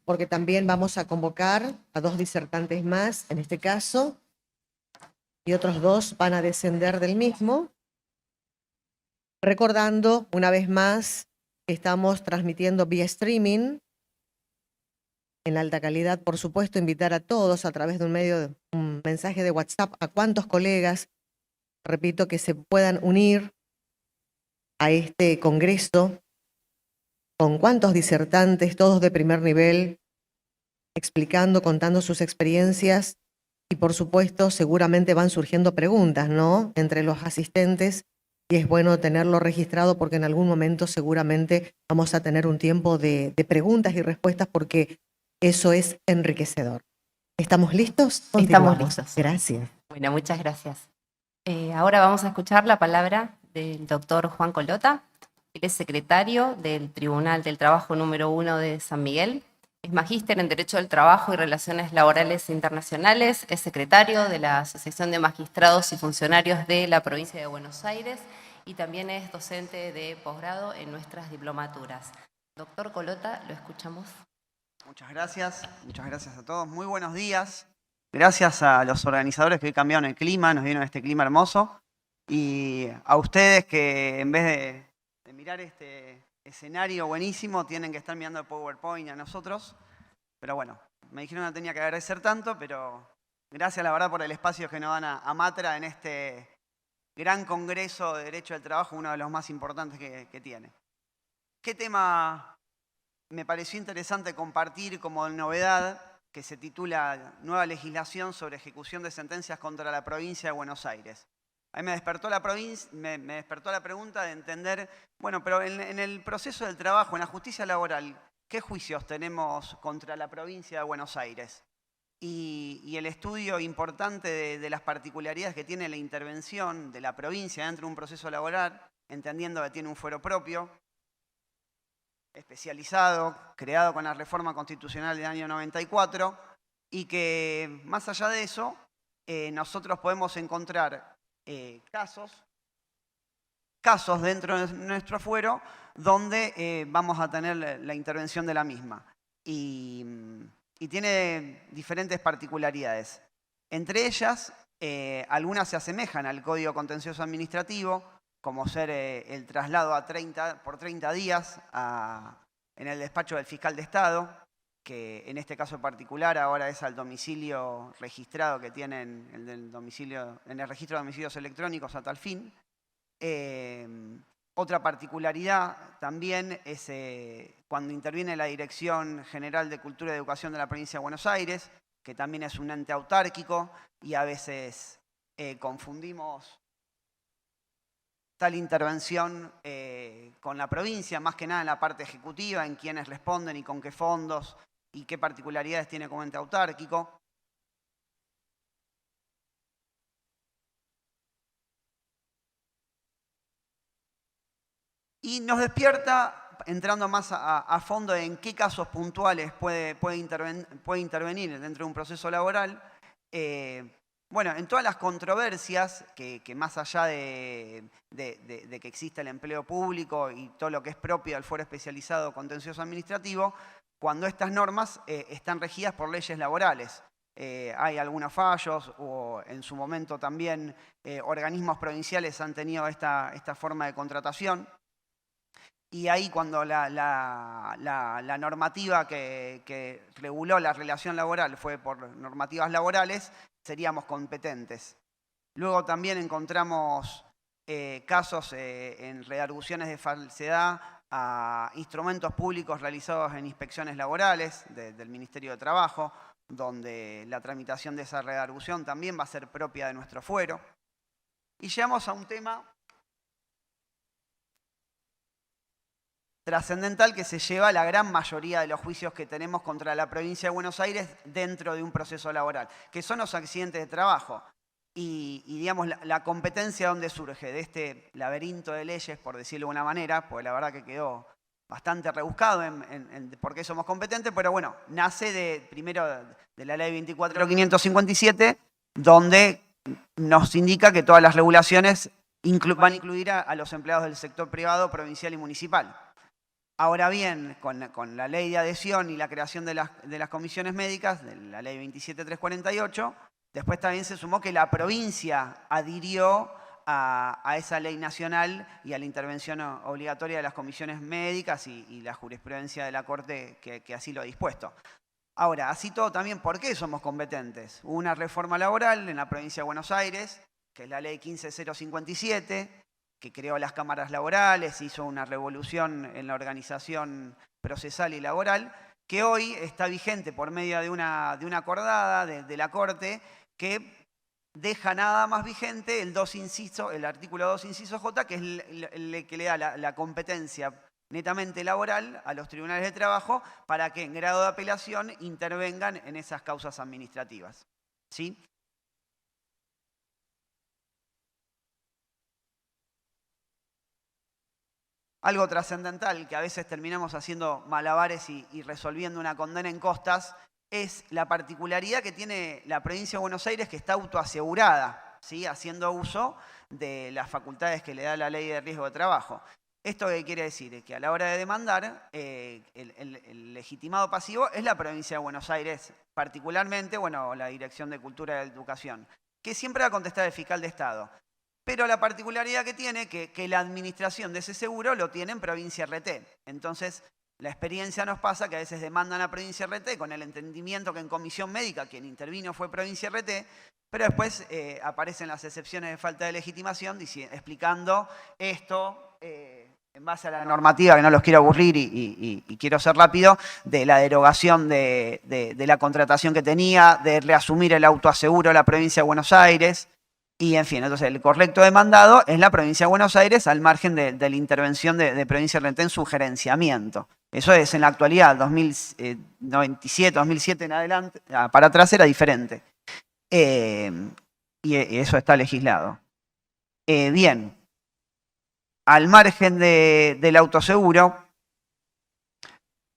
Speaker 6: porque también vamos a convocar a 2 disertantes más, en este caso, y otros 2 van a descender del mismo. Recordando una vez más que estamos transmitiendo vía streaming en alta calidad, por supuesto, invitar a todos a través de un mensaje de WhatsApp a cuantos colegas, repito, que se puedan unir a este congreso, con cuantos disertantes, todos de primer nivel, explicando, contando sus experiencias y, por supuesto, seguramente van surgiendo preguntas, ¿no?, entre los asistentes, y es bueno tenerlo registrado porque en algún momento seguramente vamos a tener un tiempo de preguntas y respuestas porque eso es enriquecedor. ¿Estamos listos?
Speaker 4: Estamos listos.
Speaker 6: Gracias.
Speaker 4: Bueno, muchas gracias. Ahora vamos a escuchar la palabra del doctor Juan Colota. Él es secretario del Tribunal del Trabajo número 1 de San Miguel. Es magíster en Derecho del Trabajo y Relaciones Laborales Internacionales. Es secretario de la Asociación de Magistrados y Funcionarios de la Provincia de Buenos Aires y también es docente de posgrado en nuestras diplomaturas. Doctor Colota, lo escuchamos.
Speaker 7: Muchas gracias a todos. Muy buenos días. Gracias a los organizadores que hoy cambiaron el clima, nos dieron este clima hermoso. Y a ustedes que en vez de mirar este escenario buenísimo, tienen que estar mirando el PowerPoint a nosotros. Pero bueno, me dijeron que no tenía que agradecer tanto, pero gracias la verdad por el espacio que nos dan a Matra en este gran congreso de Derecho del Trabajo, uno de los más importantes que tiene. ¿Qué tema me pareció interesante compartir como novedad? Que se titula Nueva legislación sobre ejecución de sentencias contra la provincia de Buenos Aires. A mí me despertó la pregunta de entender, bueno, pero en el proceso del trabajo, en la justicia laboral, ¿qué juicios tenemos contra la provincia de Buenos Aires? Y el estudio importante de las particularidades que tiene la intervención de la provincia dentro de un proceso laboral, entendiendo que tiene un fuero propio, especializado, creado con la reforma constitucional del año 94, y que más allá de eso, nosotros podemos encontrar casos dentro de nuestro fuero donde vamos a tener la intervención de la misma. Y y tiene diferentes particularidades. Entre ellas, algunas se asemejan al Código Contencioso Administrativo, como ser el traslado por 30 días en el despacho del fiscal de Estado, que en este caso particular ahora es al domicilio registrado que tienen en el registro de domicilios electrónicos a tal fin. Otra particularidad también es cuando interviene la Dirección General de Cultura y Educación de la Provincia de Buenos Aires, que también es un ente autárquico y a veces confundimos tal intervención con la provincia, más que nada en la parte ejecutiva, en quiénes responden y con qué fondos y qué particularidades tiene como ente autárquico. Y nos despierta, entrando más a fondo en qué casos puntuales puede intervenir dentro de un proceso laboral. Bueno, en todas las controversias, que más allá de que exista el empleo público y todo lo que es propio del fuero especializado contencioso administrativo, cuando estas normas están regidas por leyes laborales. Hay algunos fallos o en su momento también organismos provinciales han tenido esta forma de contratación. Y ahí cuando la normativa que reguló la relación laboral fue por normativas laborales, seríamos competentes. Luego también encontramos casos en redarguciones de falsedad a instrumentos públicos realizados en inspecciones laborales del Ministerio de Trabajo, donde la tramitación de esa redargución también va a ser propia de nuestro fuero. Y llegamos a un tema trascendental que se lleva la gran mayoría de los juicios que tenemos contra la provincia de Buenos Aires dentro de un proceso laboral, que son los accidentes de trabajo. Y digamos, la competencia donde surge de este laberinto de leyes, por decirlo de una manera, porque la verdad que quedó bastante rebuscado en por qué somos competentes, pero bueno, nace primero de la ley 24.557, donde nos indica que todas las regulaciones van a incluir a los empleados del sector privado, provincial y municipal. Ahora bien, con la ley de adhesión y la creación de las comisiones médicas, de la ley 27.348, después también se sumó que la provincia adhirió a esa ley nacional y a la intervención obligatoria de las comisiones médicas y la jurisprudencia de la Corte que así lo ha dispuesto. Ahora, así todo también, ¿por qué somos competentes? Hubo una reforma laboral en la provincia de Buenos Aires, que es la ley 15.057, que creó las cámaras laborales, hizo una revolución en la organización procesal y laboral, que hoy está vigente por medio de una acordada de la Corte que deja nada más vigente el artículo 2, inciso J, que es el que le da la competencia netamente laboral a los tribunales de trabajo para que en grado de apelación intervengan en esas causas administrativas. ¿Sí? Algo trascendental que a veces terminamos haciendo malabares y resolviendo una condena en costas es la particularidad que tiene la provincia de Buenos Aires, que está autoasegurada, ¿sí? Haciendo uso de las facultades que le da la ley de riesgo de trabajo. ¿Esto qué quiere decir? Es que a la hora de demandar, el legitimado pasivo es la provincia de Buenos Aires, particularmente, bueno, la Dirección de Cultura y Educación, que siempre va a contestar el fiscal de Estado. Pero la particularidad que tiene que la administración de ese seguro lo tiene en provincia RT. Entonces, la experiencia nos pasa que a veces demandan a provincia RT con el entendimiento que en comisión médica quien intervino fue provincia RT, pero después aparecen las excepciones de falta de legitimación explicando esto en base a la normativa, que no los quiero aburrir y quiero ser rápido, de la derogación de la contratación que tenía, de reasumir el autoaseguro de la provincia de Buenos Aires. Y en fin, entonces el correcto demandado es la provincia de Buenos Aires al margen de la intervención de provincia RT en su gerenciamiento. Eso es en la actualidad, 2097, 2007 en adelante, para atrás era diferente. Y eso está legislado. Bien, al margen del autoseguro,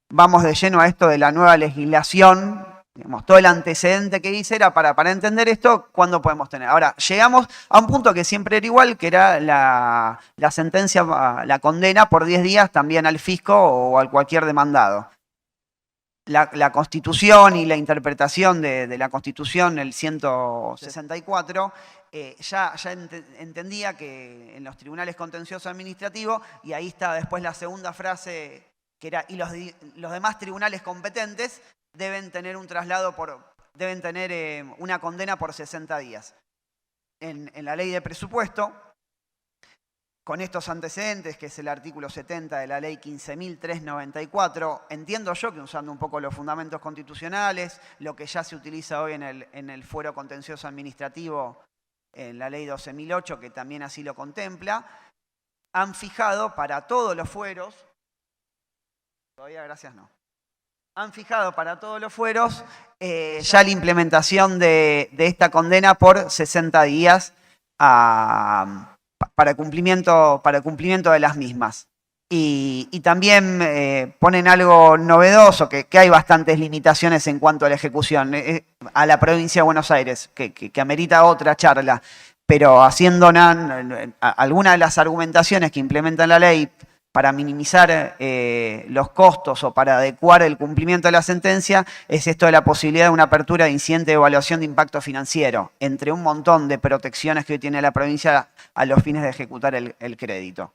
Speaker 7: vamos de lleno a esto de la nueva legislación. Digamos, todo el antecedente que hice era para entender esto, ¿cuándo podemos tener? Ahora, llegamos a un punto que siempre era igual, que era la sentencia, la condena por 10 días también al fisco o a cualquier demandado. la Constitución y la interpretación de la Constitución, el 164, ya entendía que en los tribunales contenciosos administrativos, y ahí está después la segunda frase, que era, y los demás tribunales competentes deben tener un traslado deben tener una condena por 60 días. En la ley de presupuesto, con estos antecedentes, que es el artículo 70 de la ley 15.394, entiendo yo que usando un poco los fundamentos constitucionales, lo que ya se utiliza hoy en el fuero contencioso administrativo, en la ley 12.008, que también así lo contempla, han fijado para todos los fueros, todavía gracias no, han fijado para todos los fueros ya la implementación de esta condena por 60 días para cumplimiento de las mismas. Y también ponen algo novedoso, que hay bastantes limitaciones en cuanto a la ejecución a la provincia de Buenos Aires, que amerita otra charla, pero haciendo algunas de las argumentaciones que implementa la ley para minimizar los costos o para adecuar el cumplimiento de la sentencia, es esto de la posibilidad de una apertura de incidente de evaluación de impacto financiero, entre un montón de protecciones que hoy tiene la provincia a los fines de ejecutar el crédito.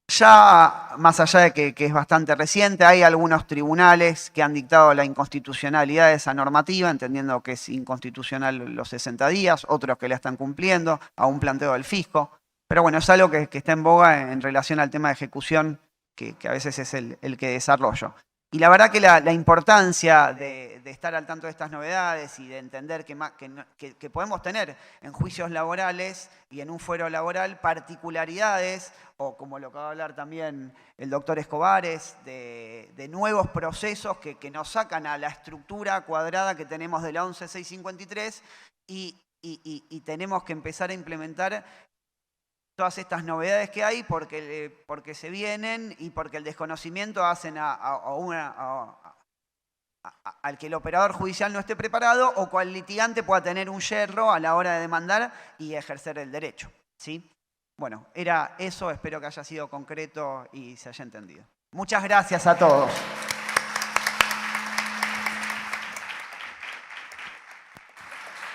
Speaker 7: Ya, más allá de que es bastante reciente, hay algunos tribunales que han dictado la inconstitucionalidad de esa normativa, entendiendo que es inconstitucional los 60 días, otros que la están cumpliendo, a un planteo del fisco. Pero bueno, es algo que está en boga en relación al tema de ejecución, que a veces es el que desarrollo. Y la verdad que la importancia de estar al tanto de estas novedades y de entender que podemos tener en juicios laborales y en un fuero laboral particularidades, o como lo acaba de hablar también el doctor Escobares, de nuevos procesos que nos sacan a la estructura cuadrada que tenemos de la 11.653 y tenemos que empezar a implementar todas estas novedades que hay porque se vienen y porque el desconocimiento hacen al que el operador judicial no esté preparado o cual litigante pueda tener un yerro a la hora de demandar y ejercer el derecho, ¿sí? Bueno, era eso, espero que haya sido concreto y se haya entendido. Muchas gracias a todos.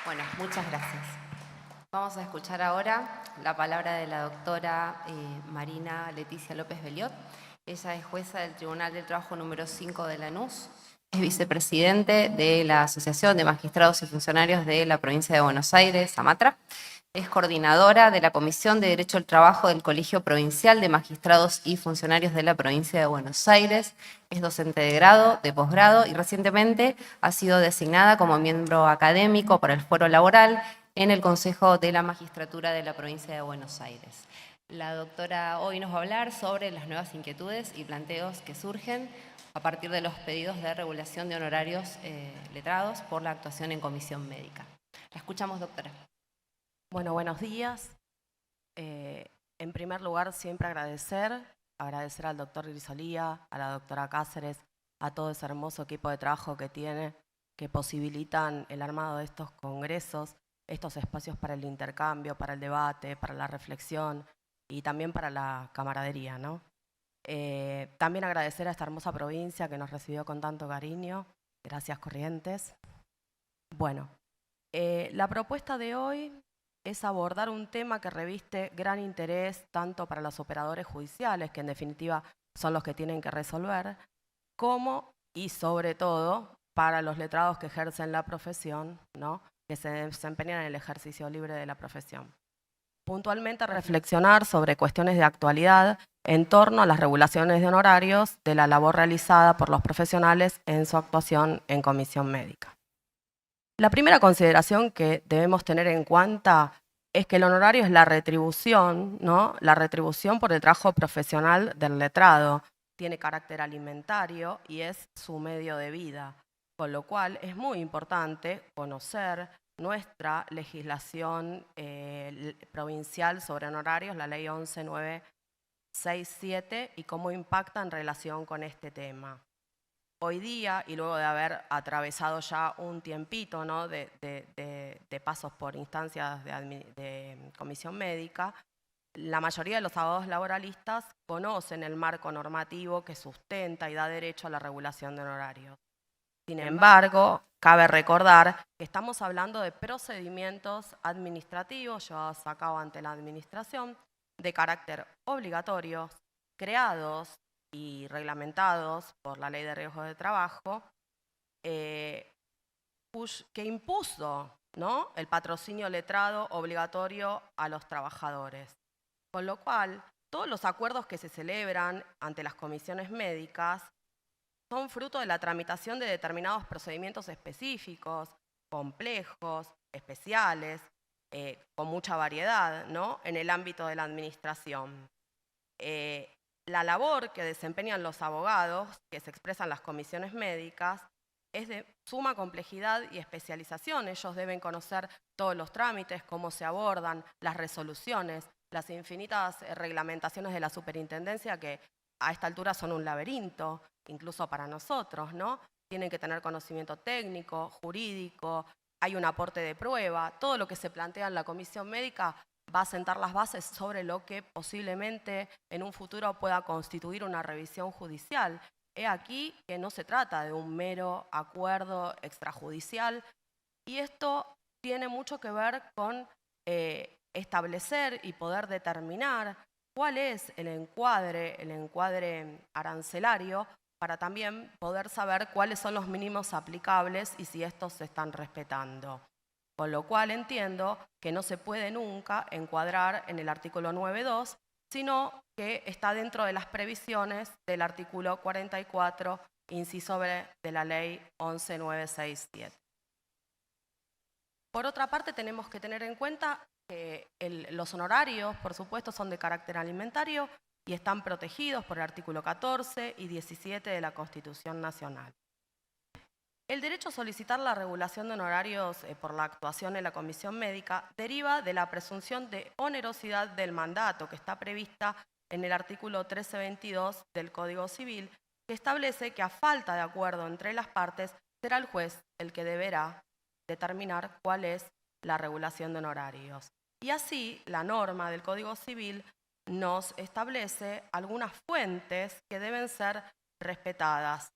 Speaker 4: Bueno, muchas gracias. Vamos a escuchar ahora la palabra de la doctora Marina Leticia López Beliot. Ella es jueza del Tribunal del Trabajo número 5 de Lanús. Es vicepresidente de la Asociación de Magistrados y Funcionarios de la Provincia de Buenos Aires, AMATRA. Es coordinadora de la Comisión de Derecho al Trabajo del Colegio Provincial de Magistrados y Funcionarios de la Provincia de Buenos Aires. Es docente de grado, de posgrado y recientemente ha sido designada como miembro académico para el Foro Laboral en el Consejo de la Magistratura de la Provincia de Buenos Aires. La doctora hoy nos va a hablar sobre las nuevas inquietudes y planteos que surgen a partir de los pedidos de regulación de honorarios letrados por la actuación en comisión médica. La escuchamos, doctora.
Speaker 3: Bueno, buenos días. En primer lugar, siempre agradecer al doctor Grisolía, a la doctora Cáceres, a todo ese hermoso equipo de trabajo que tiene, que posibilitan el armado de estos congresos, estos espacios para el intercambio, para el debate, para la reflexión y también para la camaradería, ¿no? También agradecer a esta hermosa provincia que nos recibió con tanto cariño. Gracias, Corrientes. Bueno, la propuesta de hoy es abordar un tema que reviste gran interés tanto para los operadores judiciales, que en definitiva son los que tienen que resolver, como y sobre todo para los letrados que ejercen la profesión, ¿no?, que se desempeñan en el ejercicio libre de la profesión. Puntualmente reflexionar sobre cuestiones de actualidad en torno a las regulaciones de honorarios de la labor realizada por los profesionales en su actuación en comisión médica. La primera consideración que debemos tener en cuenta es que el honorario es la retribución, ¿no?, la retribución por el trabajo profesional del letrado. Tiene carácter alimentario y es su medio de vida, con lo cual es muy importante conocer nuestra legislación provincial sobre honorarios, la ley 11.967, y cómo impacta en relación con este tema. Hoy día, y luego de haber atravesado ya un tiempito, ¿no?, de pasos por instancias de comisión médica, la mayoría de los abogados laboralistas conocen el marco normativo que sustenta y da derecho a la regulación de honorarios. Sin embargo, cabe recordar que estamos hablando de procedimientos administrativos llevados a cabo ante la administración de carácter obligatorio, creados y reglamentados por la Ley de Riesgos de Trabajo, que impuso, ¿no?, el patrocinio letrado obligatorio a los trabajadores. Con lo cual, todos los acuerdos que se celebran ante las comisiones médicas son fruto de la tramitación de determinados procedimientos específicos, complejos, especiales, con mucha variedad, ¿no?, en el ámbito de la administración. La labor que desempeñan los abogados, que se expresan en las comisiones médicas, es de suma complejidad y especialización. Ellos deben conocer todos los trámites, cómo se abordan, las resoluciones, las infinitas reglamentaciones de la superintendencia que a esta altura son un laberinto, incluso para nosotros, ¿no? Tienen que tener conocimiento técnico, jurídico, hay un aporte de prueba, todo lo que se plantea en la comisión médica va a sentar las bases sobre lo que posiblemente en un futuro pueda constituir una revisión judicial. He aquí que no se trata de un mero acuerdo extrajudicial y esto tiene mucho que ver con establecer y poder determinar cuál es el encuadre arancelario para también poder saber cuáles son los mínimos aplicables y si estos se están respetando. Con lo cual entiendo que no se puede nunca encuadrar en el artículo 9.2, sino que está dentro de las previsiones del artículo 44, inciso B de la ley 11.967. Por otra parte, tenemos que tener en cuenta que los honorarios, por supuesto, son de carácter alimentario y están protegidos por el artículo 14 y 17 de la Constitución Nacional. El derecho a solicitar la regulación de honorarios por la actuación en la comisión médica deriva de la presunción de onerosidad del mandato que está prevista en el artículo 1322 del Código Civil, que establece que a falta de acuerdo entre las partes será el juez el que deberá determinar cuál es la regulación de honorarios. Y así, la norma del Código Civil nos establece algunas fuentes que deben ser respetadas.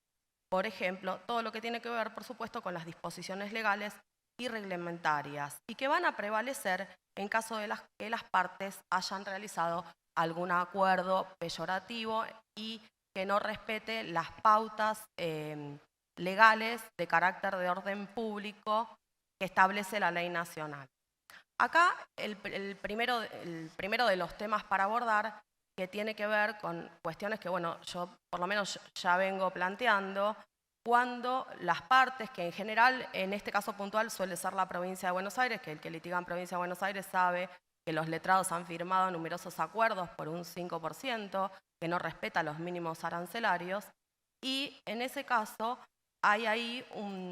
Speaker 3: Por ejemplo, todo lo que tiene que ver, por supuesto, con las disposiciones legales y reglamentarias, y que van a prevalecer en caso de que las partes hayan realizado algún acuerdo peyorativo y que no respete las pautas legales de carácter de orden público que establece la ley nacional. Acá el primero de los temas para abordar, que tiene que ver con cuestiones que, bueno, yo por lo menos ya vengo planteando, cuando las partes, que en general en este caso puntual suele ser la provincia de Buenos Aires, que el que litiga en provincia de Buenos Aires sabe que los letrados han firmado numerosos acuerdos por un 5%, que no respeta los mínimos arancelarios, y en ese caso hay ahí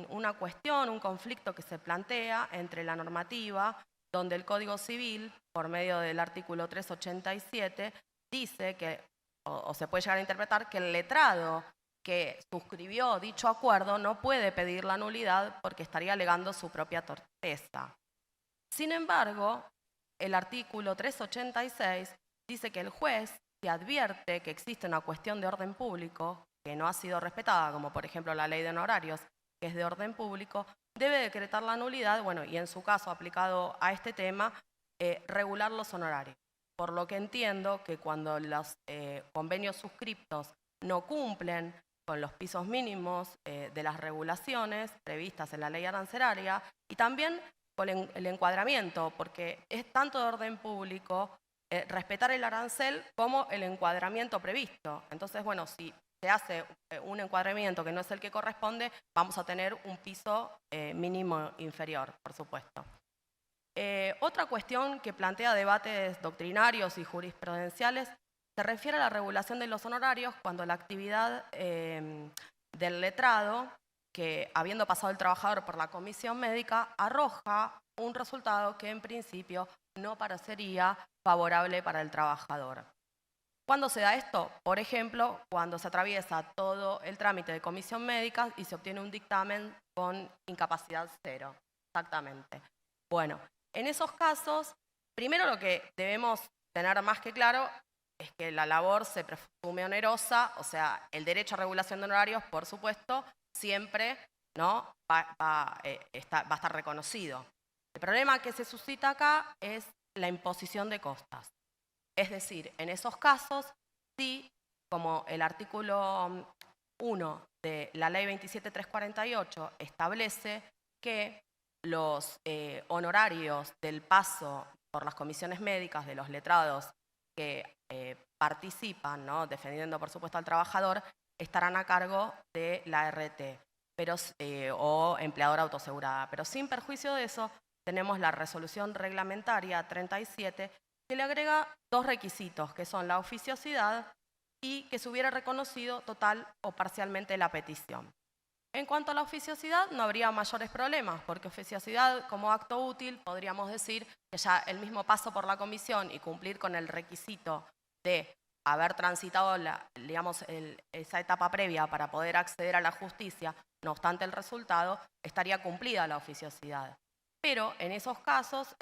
Speaker 3: una cuestión, un conflicto que se plantea entre la normativa, donde el Código Civil, por medio del artículo 387, dice que, o se puede llegar a interpretar, que el letrado que suscribió dicho acuerdo no puede pedir la nulidad porque estaría alegando su propia torpeza. Sin embargo, el artículo 386 dice que el juez, si advierte que existe una cuestión de orden público que no ha sido respetada, como por ejemplo la ley de honorarios, que es de orden público, debe decretar la nulidad, bueno, y en su caso aplicado a este tema, regular los honorarios. Por lo que entiendo que cuando los convenios suscriptos no cumplen con los pisos mínimos de las regulaciones previstas en la ley arancelaria y también con el encuadramiento, porque es tanto de orden público respetar el arancel como el encuadramiento previsto. Entonces, bueno, si se hace un encuadramiento que no es el que corresponde, vamos a tener un piso mínimo inferior, por supuesto. Otra cuestión que plantea debates doctrinarios y jurisprudenciales se refiere a la regulación de los honorarios cuando la actividad del letrado, que habiendo pasado el trabajador por la comisión médica, arroja un resultado que en principio no parecería favorable para el trabajador. ¿Cuándo se da esto? Por ejemplo, cuando se atraviesa todo el trámite de comisión médica y se obtiene un dictamen con incapacidad cero. Exactamente. Bueno, en esos casos, primero lo que debemos tener más que claro es que la labor se presume onerosa, o sea, el derecho a regulación de honorarios, por supuesto, siempre, ¿no? va a estar reconocido. El problema que se suscita acá es la imposición de costas. Es decir, en esos casos, sí, como el artículo 1 de la ley 27348 establece que los honorarios del paso por las comisiones médicas de los letrados que participan, ¿no? Defendiendo por supuesto al trabajador, estarán a cargo de la RT o empleadora autoasegurada. Pero sin perjuicio de eso, tenemos la resolución reglamentaria 37 que le agrega 2 requisitos, que son la oficiosidad y que se hubiera reconocido total o parcialmente la petición. En cuanto a la oficiosidad, no habría mayores problemas, porque oficiosidad como acto útil podríamos decir que ya el mismo paso por la comisión y cumplir con el requisito de haber transitado esa etapa previa para poder acceder a la justicia, no obstante el resultado, estaría cumplida la oficiosidad. Pero en esos casos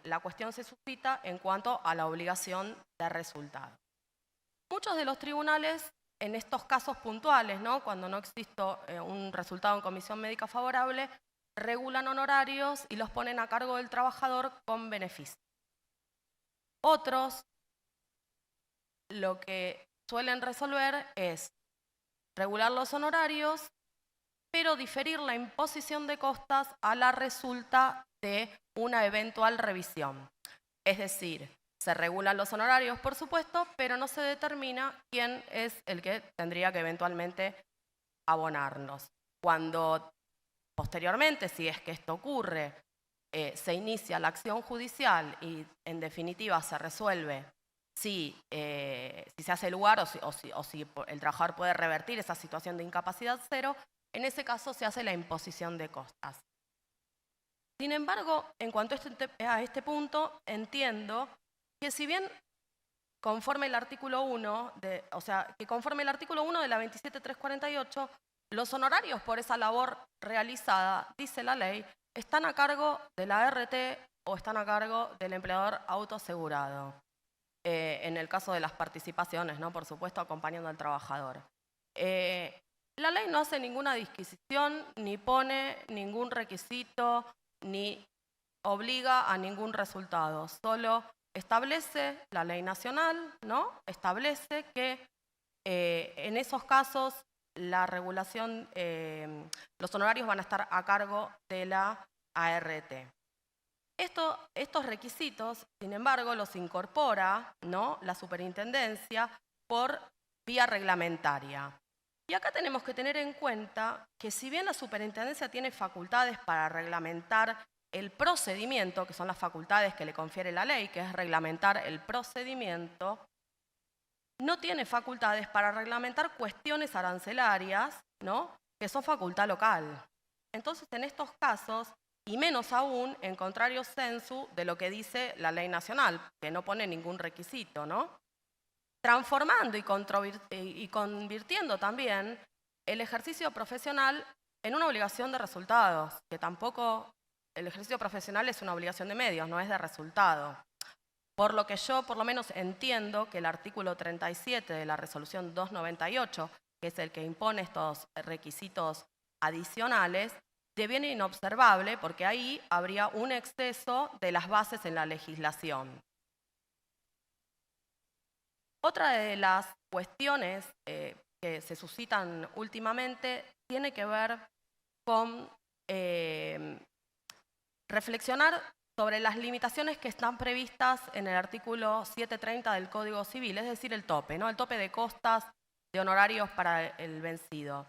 Speaker 3: la cuestión se suscita en cuanto a la obligación de resultado. Muchos de los tribunales, en estos casos puntuales, ¿no? Cuando no existe un resultado en comisión médica favorable, regulan honorarios y los ponen a cargo del trabajador con beneficio. Otros lo que suelen resolver es regular los honorarios, pero diferir la imposición de costas a la resulta de una eventual revisión. Es decir, se regulan los honorarios, por supuesto, pero no se determina quién es el que tendría que eventualmente abonarnos. Cuando posteriormente, si es que esto ocurre, se inicia la acción judicial y en definitiva se resuelve si se hace lugar o si el trabajador puede revertir esa situación de incapacidad cero, en ese caso se hace la imposición de costas. Sin embargo, en cuanto a este punto, entiendo que si bien conforme el artículo 1 de la 27348, los honorarios por esa labor realizada, dice la ley, están a cargo de la RT o están a cargo del empleador autoasegurado. En el caso de las participaciones, ¿no? Por supuesto, acompañando al trabajador. La ley no hace ninguna disquisición, ni pone ningún requisito, ni obliga a ningún resultado. Solo establece la ley nacional, ¿no? Establece que en esos casos la regulación, los honorarios van a estar a cargo de la ART. Estos requisitos, sin embargo, los incorpora, ¿no? La superintendencia por vía reglamentaria. Y acá tenemos que tener en cuenta que si bien la superintendencia tiene facultades para reglamentar el procedimiento, que son las facultades que le confiere la ley, que es reglamentar el procedimiento, no tiene facultades para reglamentar cuestiones arancelarias, ¿no? Que son facultad local. Entonces, en estos casos, y menos aún en contrario sensu de lo que dice la ley nacional, que no pone ningún requisito, ¿no? Transformando y convirtiendo también el ejercicio profesional en una obligación de resultados, que tampoco el ejercicio profesional es una obligación de medios, no es de resultado. Por lo que yo por lo menos entiendo que el artículo 37 de la resolución 298, que es el que impone estos requisitos adicionales, deviene inobservable porque ahí habría un exceso de las bases en la legislación. Otra de las cuestiones que se suscitan últimamente tiene que ver con reflexionar sobre las limitaciones que están previstas en el artículo 730 del Código Civil, es decir, el tope, ¿no? El tope de costas de honorarios para el vencido.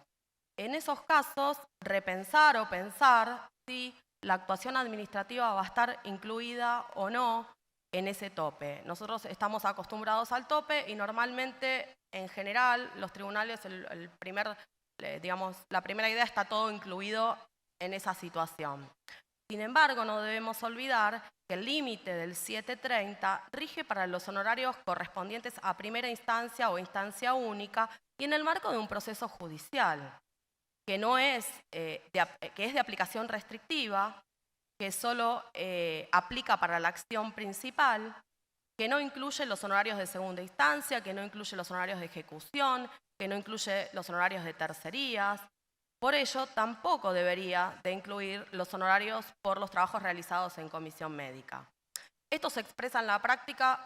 Speaker 3: En esos casos, repensar o pensar si la actuación administrativa va a estar incluida o no en ese tope. Nosotros estamos acostumbrados al tope y normalmente, en general, los tribunales, la primera idea está todo incluido en esa situación. Sin embargo, no debemos olvidar que el límite del 730 rige para los honorarios correspondientes a primera instancia o instancia única y en el marco de un proceso judicial, que es de aplicación restrictiva, que solo aplica para la acción principal que no incluye los honorarios de segunda instancia, que no incluye los honorarios de ejecución, que no incluye los honorarios de tercerías. Por ello, tampoco debería de incluir los honorarios por los trabajos realizados en comisión médica. Esto se expresa en la práctica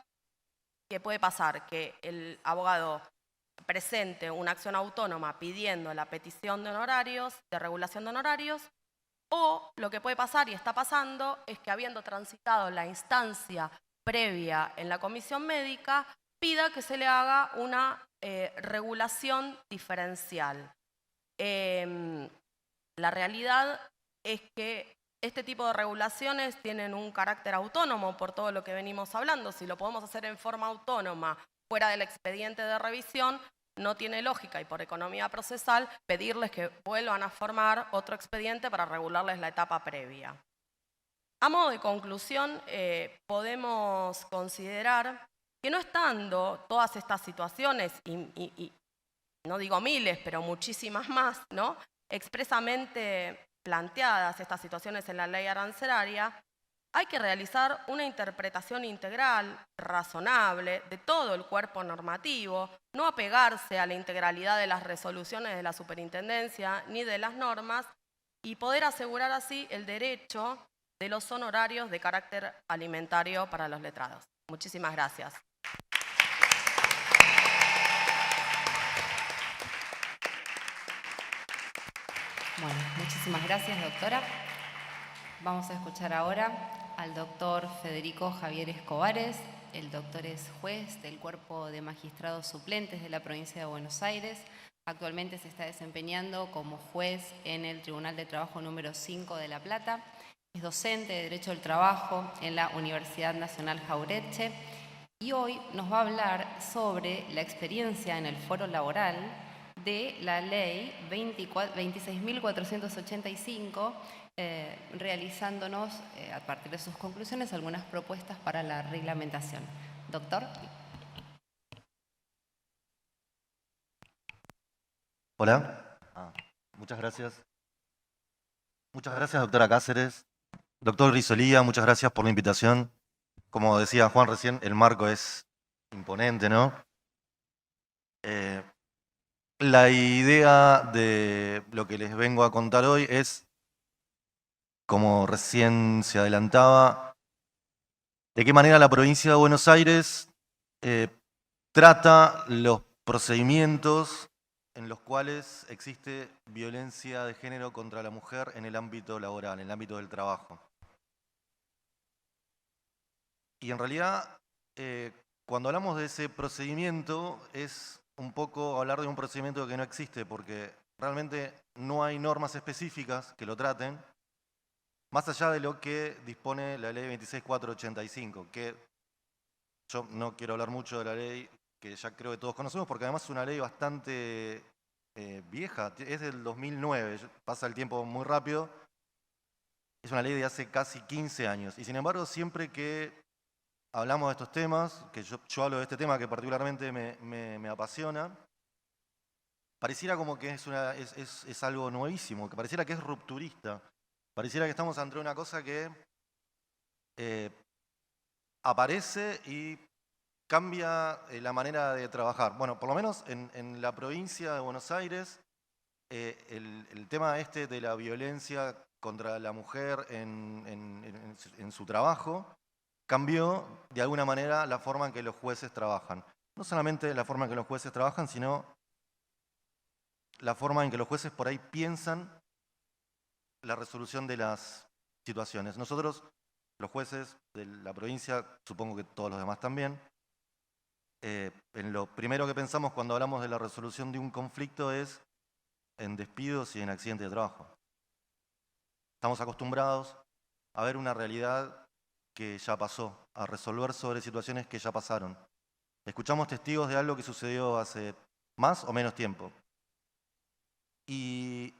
Speaker 3: que puede pasar que el abogado presente una acción autónoma pidiendo la petición de honorarios, de regulación de honorarios, o lo que puede pasar y está pasando es que habiendo transitado la instancia previa en la comisión médica, pida que se le haga una regulación diferencial. La realidad es que este tipo de regulaciones tienen un carácter autónomo por todo lo que venimos hablando. Si lo podemos hacer en forma autónoma, fuera del expediente de revisión, no tiene lógica y por economía procesal pedirles que vuelvan a formar otro expediente para regularles la etapa previa. A modo de conclusión, podemos considerar que no estando todas estas situaciones, y no digo miles, pero muchísimas más, ¿no?, expresamente planteadas estas situaciones en la ley arancelaria, hay que realizar una interpretación integral, razonable, de todo el cuerpo normativo, no apegarse a la integralidad de las resoluciones de la superintendencia ni de las normas y poder asegurar así el derecho de los honorarios de carácter alimentario para los letrados. Muchísimas gracias.
Speaker 4: Bueno, muchísimas gracias, doctora. Vamos a escuchar ahora al doctor Federico Javier Escobares. El doctor es juez del Cuerpo de Magistrados Suplentes de la Provincia de Buenos Aires. Actualmente se está desempeñando como juez en el Tribunal de Trabajo número 5 de La Plata. Es docente de Derecho del Trabajo en la Universidad Nacional Jauretche y hoy nos va a hablar sobre la experiencia en el foro laboral de la ley 26.485, realizándonos, a partir de sus conclusiones, algunas propuestas para la reglamentación. Doctor.
Speaker 8: Hola. Muchas gracias. Muchas gracias, doctora Cáceres. Doctor Risolía, muchas gracias por la invitación. Como decía Juan recién, el marco es imponente, ¿no? La idea de lo que les vengo a contar hoy es, como recién se adelantaba, de qué manera la provincia de Buenos Aires trata los procedimientos en los cuales existe violencia de género contra la mujer en el ámbito laboral, en el ámbito del trabajo. Y en realidad, cuando hablamos de ese procedimiento, es un poco hablar de un procedimiento que no existe, porque realmente no hay normas específicas que lo traten, más allá de lo que dispone la ley 26.485, que yo no quiero hablar mucho de la ley, que ya creo que todos conocemos, porque además es una ley bastante vieja, es del 2009, pasa el tiempo muy rápido, es una ley de hace casi 15 años, y sin embargo siempre que hablamos de estos temas, que yo hablo de este tema que particularmente me apasiona, pareciera como que es algo nuevísimo, que pareciera que es rupturista, pareciera que estamos ante una cosa que aparece y cambia la manera de trabajar. Bueno, por lo menos en la provincia de Buenos Aires, el tema de la violencia contra la mujer en su trabajo cambió de alguna manera la forma en que los jueces trabajan. No solamente la forma en que los jueces trabajan, sino la forma en que los jueces por ahí piensan la resolución de las situaciones. Nosotros, los jueces de la provincia, supongo que todos los demás también, en lo primero que pensamos cuando hablamos de la resolución de un conflicto es en despidos y en accidentes de trabajo. Estamos acostumbrados a ver una realidad que ya pasó, a resolver sobre situaciones que ya pasaron. Escuchamos testigos de algo que sucedió hace más o menos tiempo. Y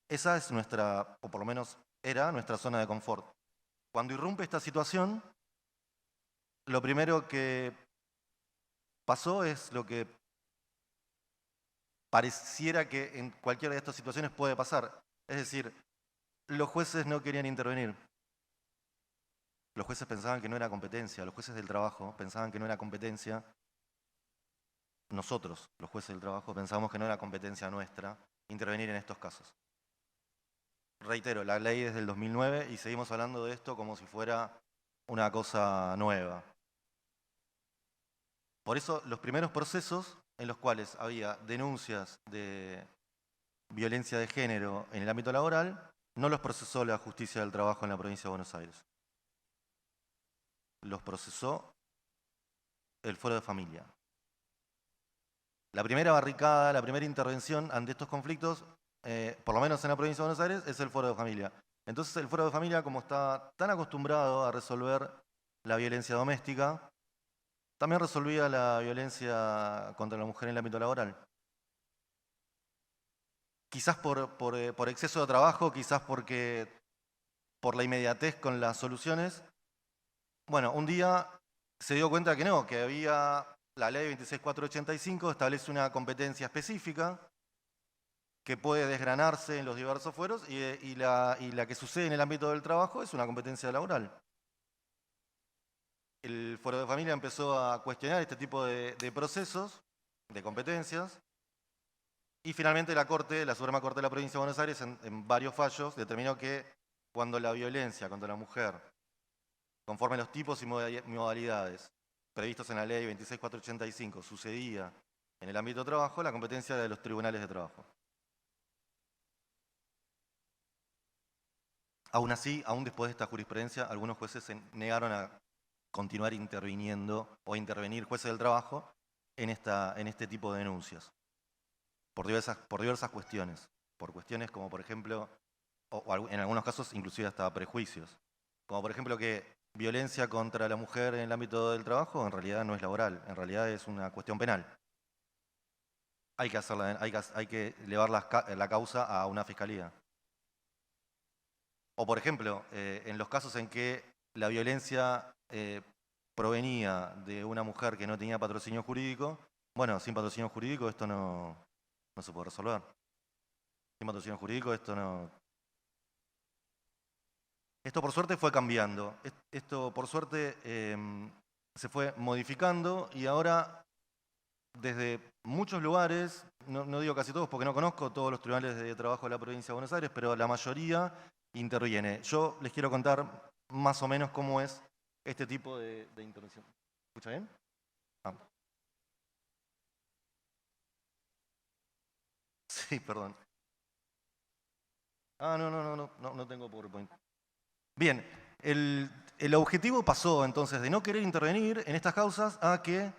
Speaker 8: esa es nuestra, o por lo menos era, nuestra zona de confort. Cuando irrumpe esta situación, lo primero que pasó es lo que pareciera que en cualquiera de estas situaciones puede pasar. Es decir, los jueces no querían intervenir. los jueces pensaban que no era competencia, los jueces del trabajo pensaban que no era competencia. Nosotros, los jueces del trabajo, pensamos que no era competencia nuestra intervenir en estos casos. Reitero, la ley es del 2009 y seguimos hablando de esto como si fuera una cosa nueva. Por eso, los primeros procesos en los cuales había denuncias de violencia de género en el ámbito laboral, no los procesó la Justicia del Trabajo en la provincia de Buenos Aires. Los procesó el Fuero de Familia. La primera barricada, la primera intervención ante estos conflictos, por lo menos en la provincia de Buenos Aires, es el Fuero de Familia. Entonces el Fuero de Familia, como está tan acostumbrado a resolver la violencia doméstica, también resolvía la violencia contra la mujer en el ámbito laboral. Quizás por exceso de trabajo, quizás por la inmediatez con las soluciones. Bueno, un día se dio cuenta que no, que había la ley 26485, establece una competencia específica que puede desgranarse en los diversos fueros y la que sucede en el ámbito del trabajo es una competencia laboral. El Fuero de Familia empezó a cuestionar este tipo de procesos, de competencias, y finalmente la Suprema Corte de la Provincia de Buenos Aires, en varios fallos, determinó que cuando la violencia contra la mujer, conforme los tipos y modalidades previstos en la ley 26485, sucedía en el ámbito de trabajo, la competencia era de los tribunales de trabajo. Aún así, aún después de esta jurisprudencia, algunos jueces se negaron a continuar interviniendo o intervenir, jueces del trabajo, en este tipo de denuncias. Por diversas cuestiones. Por cuestiones como, por ejemplo, o en algunos casos inclusive hasta prejuicios. Como por ejemplo que violencia contra la mujer en el ámbito del trabajo en realidad no es laboral, en realidad es una cuestión penal. Hay que elevar la causa a una fiscalía. O por ejemplo, en los casos en que la violencia provenía de una mujer que no tenía patrocinio jurídico, bueno, sin patrocinio jurídico esto no se puede resolver. Sin patrocinio jurídico esto no... Esto por suerte fue cambiando. Esto por suerte se fue modificando y ahora desde muchos lugares, no digo casi todos porque no conozco todos los tribunales de trabajo de la provincia de Buenos Aires, pero la mayoría interviene. Yo les quiero contar más o menos cómo es este tipo de intervención. ¿Escucha bien? Ah. Sí, perdón. No tengo PowerPoint. Bien, el objetivo pasó entonces de no querer intervenir en estas causas a que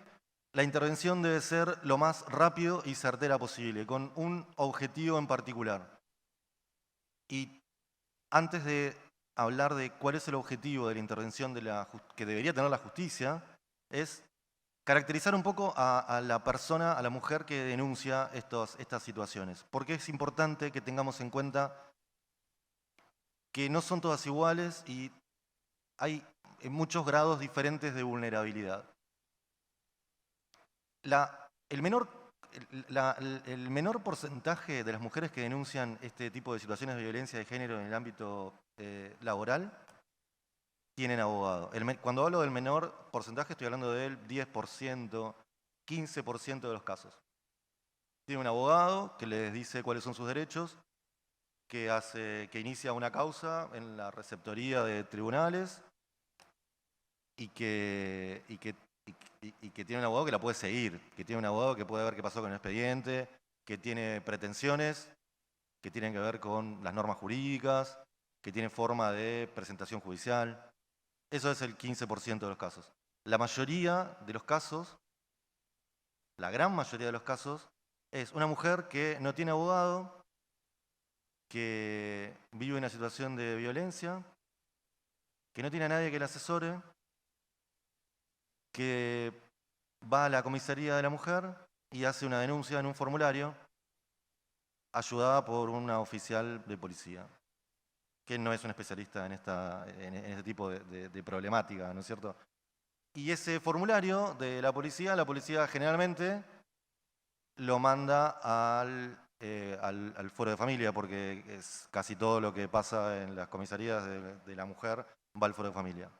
Speaker 8: la intervención debe ser lo más rápido y certera posible, con un objetivo en particular. Y antes de hablar de cuál es el objetivo de la intervención que debería tener la justicia, es caracterizar un poco a la persona, a la mujer que denuncia estas situaciones. Porque es importante que tengamos en cuenta que no son todas iguales y hay muchos grados diferentes de vulnerabilidad. El menor porcentaje de las mujeres que denuncian este tipo de situaciones de violencia de género en el ámbito laboral tienen abogado. Cuando hablo del menor porcentaje estoy hablando del 10%, 15% de los casos. Tiene un abogado que les dice cuáles son sus derechos, que inicia una causa en la receptoría de tribunales y que tiene un abogado que la puede seguir, que tiene un abogado que puede ver qué pasó con el expediente, que tiene pretensiones que tienen que ver con las normas jurídicas, que tiene forma de presentación judicial. Eso es el 15% de los casos. La mayoría de los casos, la gran mayoría de los casos, es una mujer que no tiene abogado, que vive una situación de violencia, que no tiene a nadie que la asesore, que va a la comisaría de la mujer y hace una denuncia en un formulario ayudada por una oficial de policía, que no es un especialista en este tipo de problemática, ¿no es cierto? Y ese formulario de la policía generalmente lo manda al Fuero de Familia, porque es casi todo lo que pasa en las comisarías de la mujer va al Fuero de Familia.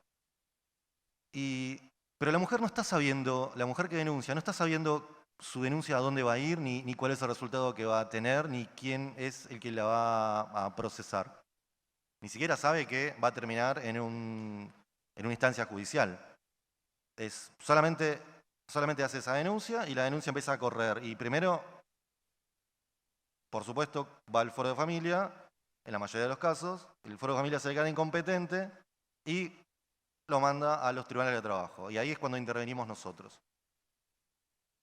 Speaker 8: Pero la mujer no está sabiendo, la mujer que denuncia, no está sabiendo su denuncia a dónde va a ir, ni cuál es el resultado que va a tener, ni quién es el que la va a procesar. Ni siquiera sabe que va a terminar en una instancia judicial. Solamente hace esa denuncia y la denuncia empieza a correr. Y primero, por supuesto, va al foro de familia, en la mayoría de los casos, el foro de familia se declara incompetente y lo manda a los tribunales de trabajo. Y ahí es cuando intervenimos nosotros.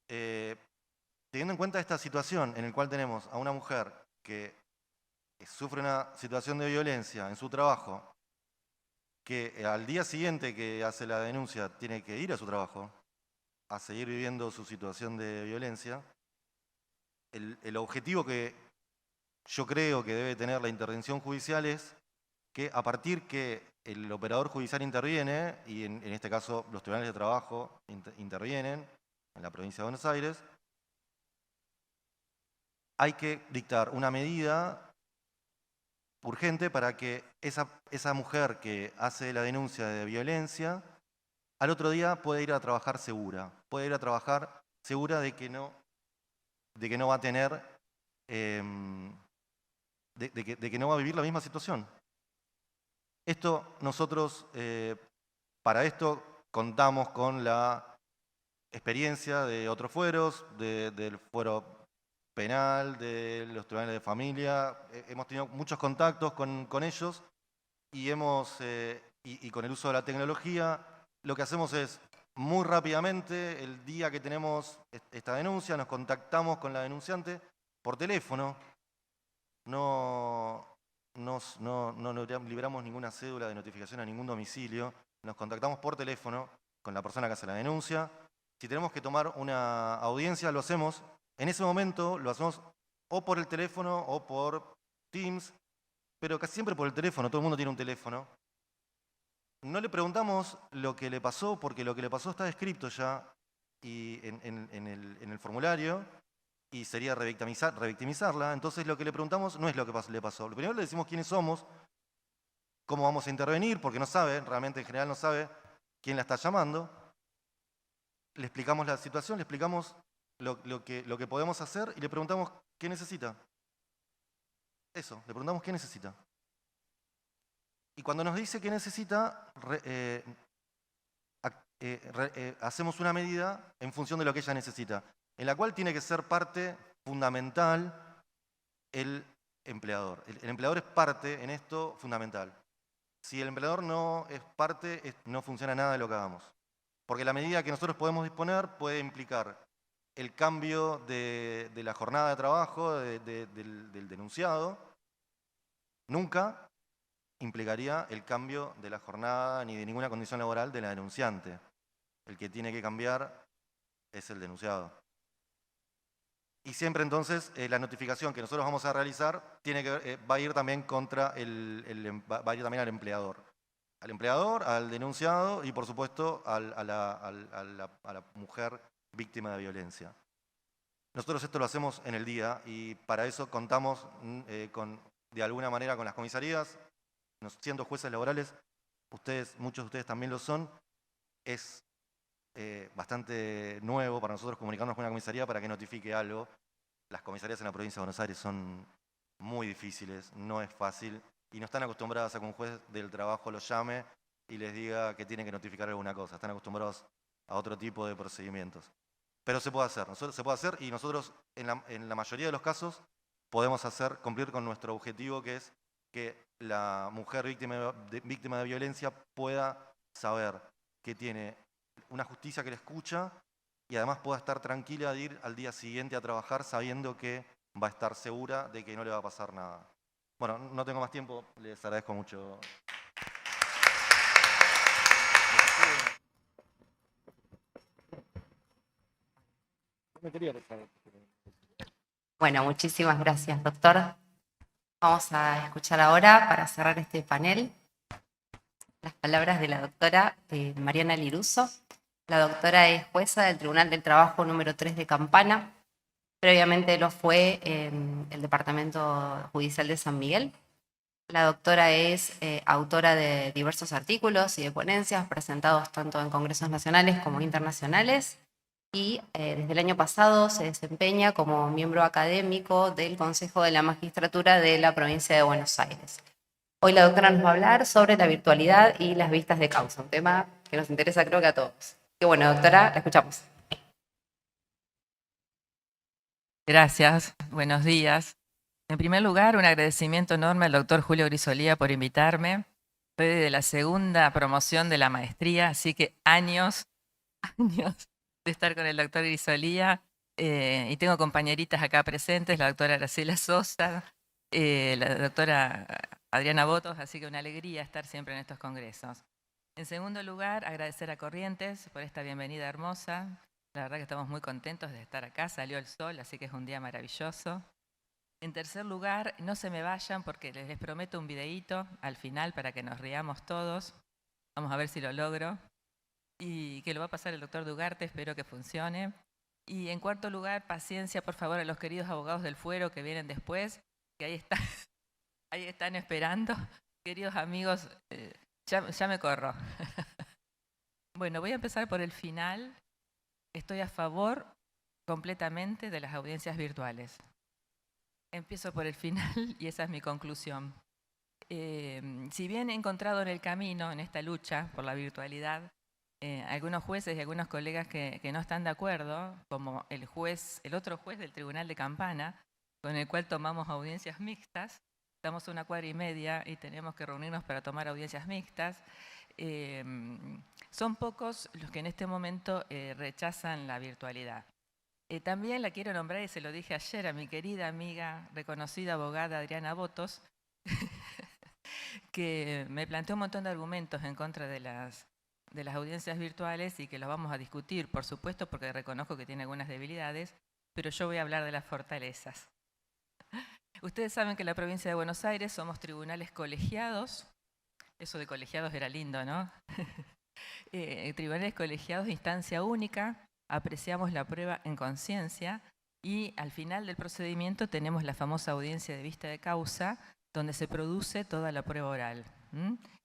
Speaker 8: Teniendo en cuenta esta situación en la cual tenemos a una mujer que sufre una situación de violencia en su trabajo, que al día siguiente que hace la denuncia tiene que ir a su trabajo, a seguir viviendo su situación de violencia, el objetivo que yo creo que debe tener la intervención judicial es que a partir que el operador judicial interviene, y en este caso los tribunales de trabajo intervienen en la provincia de Buenos Aires, hay que dictar una medida urgente para que esa mujer que hace la denuncia de violencia al otro día pueda ir a trabajar segura. Puede ir a trabajar segura de que no va a tener, de que no va a vivir la misma situación. Nosotros, para esto, contamos con la experiencia de otros fueros, del fuero penal, de los tribunales de familia. Hemos tenido muchos contactos con ellos y con el uso de la tecnología, lo que hacemos es, muy rápidamente, el día que tenemos esta denuncia, nos contactamos con la denunciante por teléfono. No liberamos ninguna cédula de notificación a ningún domicilio. Nos contactamos por teléfono con la persona que hace la denuncia. Si tenemos que tomar una audiencia, lo hacemos. En ese momento lo hacemos o por el teléfono o por Teams, pero casi siempre por el teléfono. Todo el mundo tiene un teléfono. No le preguntamos lo que le pasó, porque lo que le pasó está descrito ya y en el formulario, y sería revictimizarla. Entonces lo que le preguntamos no es lo que le pasó. Lo primero le decimos quiénes somos, cómo vamos a intervenir, porque no sabe, realmente en general no sabe quién la está llamando. Le explicamos la situación, le explicamos lo que podemos hacer y le preguntamos qué necesita. Eso, le preguntamos qué necesita. Y cuando nos dice qué necesita, hacemos una medida en función de lo que ella necesita, en la cual tiene que ser parte fundamental el empleador. El empleador es parte en esto fundamental. Si el empleador no es parte, no funciona nada de lo que hagamos. Porque la medida que nosotros podemos disponer puede implicar el cambio de la jornada de trabajo del denunciado. Nunca implicaría el cambio de la jornada ni de ninguna condición laboral de la denunciante. El que tiene que cambiar es el denunciado. Y siempre entonces la notificación que nosotros vamos a realizar va a ir también va a ir también al empleador. Al empleador, al denunciado y por supuesto a la mujer víctima de violencia. Nosotros esto lo hacemos en el día y para eso contamos de alguna manera con las comisarías. Siendo jueces laborales, muchos de ustedes también lo son, es bastante nuevo para nosotros comunicarnos con una comisaría para que notifique algo. Las comisarías en la provincia de Buenos Aires son muy difíciles, no es fácil, y no están acostumbradas a que un juez del trabajo los llame y les diga que tienen que notificar alguna cosa. Están acostumbrados a otro tipo de procedimientos. Pero se puede hacer, y nosotros en la mayoría de los casos podemos cumplir con nuestro objetivo, que es que la mujer víctima de violencia pueda saber que tiene una justicia que la escucha y además pueda estar tranquila de ir al día siguiente a trabajar sabiendo que va a estar segura de que no le va a pasar nada. Bueno, no tengo más tiempo, les agradezco mucho.
Speaker 4: Bueno, muchísimas gracias, doctor. Vamos a escuchar ahora, para cerrar este panel, las palabras de la doctora Mariana Liruso. La doctora es jueza del Tribunal del Trabajo número 3 de Campana. Previamente lo fue en el Departamento Judicial de San Miguel. La doctora es autora de diversos artículos y de ponencias presentados tanto en congresos nacionales como internacionales y desde el año pasado se desempeña como miembro académico del Consejo de la Magistratura de la provincia de Buenos Aires. Hoy la doctora nos va a hablar sobre la virtualidad y las vistas de causa, un tema que nos interesa creo que a todos. Qué bueno, doctora, la escuchamos.
Speaker 9: Gracias, buenos días. En primer lugar, un agradecimiento enorme al doctor Julio Grisolía por invitarme. Soy de la segunda promoción de la maestría, así que años de estar con el doctor Grisolía. Y tengo compañeritas acá presentes, la doctora Aracela Sosa, la doctora Adriana Botos, así que una alegría estar siempre en estos congresos. En segundo lugar, agradecer a Corrientes por esta bienvenida hermosa. La verdad que estamos muy contentos de estar acá, salió el sol, así que es un día maravilloso. En tercer lugar, no se me vayan porque les prometo un videíto al final para que nos riamos todos. Vamos a ver si lo logro. Y que lo va a pasar el doctor Dugarte, espero que funcione. Y en cuarto lugar, paciencia por favor a los queridos abogados del fuero que vienen después, que ahí están esperando. Queridos amigos, ya me corro. Bueno, voy a empezar por el final. Estoy a favor completamente de las audiencias virtuales. Empiezo por el final y esa es mi conclusión. Si bien he encontrado en el camino, en esta lucha por la virtualidad, algunos jueces y algunos colegas que no están de acuerdo, como el otro juez del Tribunal de Campana, con el cual tomamos audiencias mixtas, estamos a 1 cuadra y media y tenemos que reunirnos para tomar audiencias mixtas. Son pocos los que en este momento rechazan la virtualidad. También la quiero nombrar, y se lo dije ayer a mi querida amiga, reconocida abogada Adriana Botos, que me planteó un montón de argumentos en contra de las audiencias virtuales y que los vamos a discutir, por supuesto, porque reconozco que tiene algunas debilidades, pero yo voy a hablar de las fortalezas. Ustedes saben que en la provincia de Buenos Aires somos tribunales colegiados. Eso de colegiados era lindo, ¿no? Tribunales colegiados de instancia única. Apreciamos la prueba en conciencia y al final del procedimiento tenemos la famosa audiencia de vista de causa, donde se produce toda la prueba oral.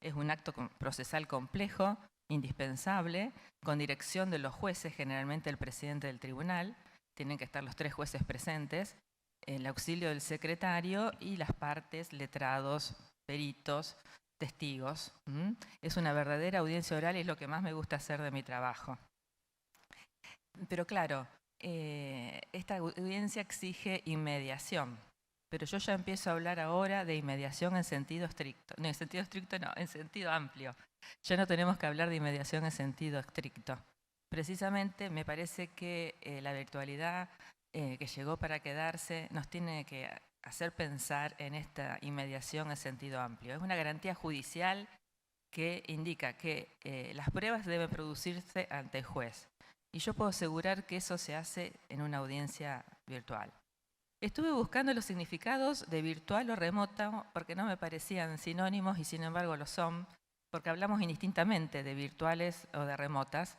Speaker 9: Es un acto procesal complejo, indispensable, con dirección de los jueces, generalmente el presidente del tribunal, tienen que estar los 3 jueces presentes, el auxilio del secretario y las partes, letrados, peritos, testigos. Es una verdadera audiencia oral y es lo que más me gusta hacer de mi trabajo. Pero claro, esta audiencia exige inmediación, pero yo ya empiezo a hablar ahora de inmediación en sentido estricto. No, en sentido estricto no, en sentido amplio. Ya no tenemos que hablar de inmediación en sentido estricto. Precisamente me parece que la virtualidad que llegó para quedarse nos tiene que hacer pensar en esta inmediación en sentido amplio. Es una garantía judicial que indica que las pruebas deben producirse ante el juez. Y yo puedo asegurar que eso se hace en una audiencia virtual. Estuve buscando los significados de virtual o remota porque no me parecían sinónimos y sin embargo lo son, porque hablamos indistintamente de virtuales o de remotas.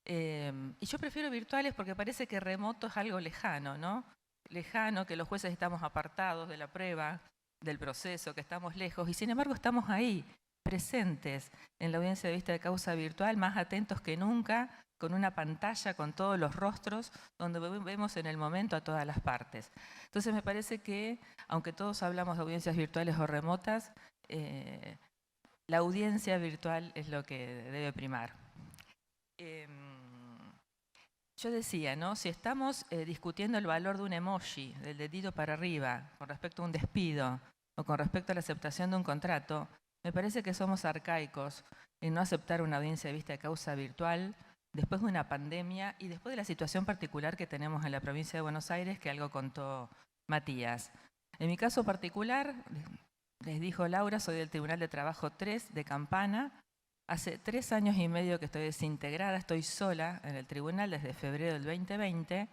Speaker 9: Y yo prefiero virtuales porque parece que remoto es algo lejano, ¿no? Lejano, que los jueces estamos apartados de la prueba, del proceso, que estamos lejos y sin embargo estamos ahí, presentes en la audiencia de vista de causa virtual, más atentos que nunca, con una pantalla con todos los rostros, donde vemos en el momento a todas las partes. Entonces me parece que, aunque todos hablamos de audiencias virtuales o remotas, la audiencia virtual es lo que debe primar. Yo decía, ¿no? Si estamos discutiendo el valor de un emoji, del dedito para arriba, con respecto a un despido o con respecto a la aceptación de un contrato, me parece que somos arcaicos en no aceptar una audiencia de vista de causa virtual después de una pandemia y después de la situación particular que tenemos en la provincia de Buenos Aires, que algo contó Matías. En mi caso particular, les dijo Laura, soy del Tribunal de Trabajo 3 de Campana. Hace 3 años y medio que estoy desintegrada, estoy sola en el tribunal desde febrero del 2020.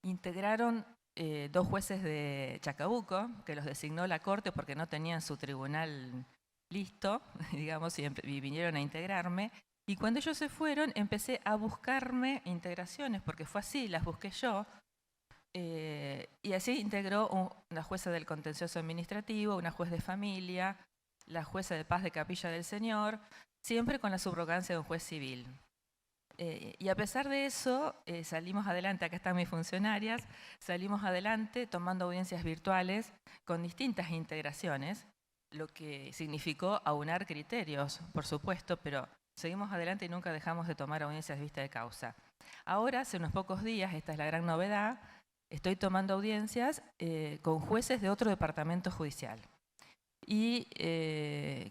Speaker 9: Integraron 2 jueces de Chacabuco, que los designó la Corte porque no tenían su tribunal listo, digamos, y vinieron a integrarme. Y cuando ellos se fueron, empecé a buscarme integraciones, porque fue así, las busqué yo. Y así integró una jueza del contencioso administrativo, una juez de familia, la jueza de paz de Capilla del Señor, siempre con la subrogancia de un juez civil. Y a pesar de eso, salimos adelante, acá están mis funcionarias, salimos adelante tomando audiencias virtuales con distintas integraciones, lo que significó aunar criterios, por supuesto, pero seguimos adelante y nunca dejamos de tomar audiencias de vista de causa. Ahora, hace unos pocos días, esta es la gran novedad, estoy tomando audiencias con jueces de otro departamento judicial. Y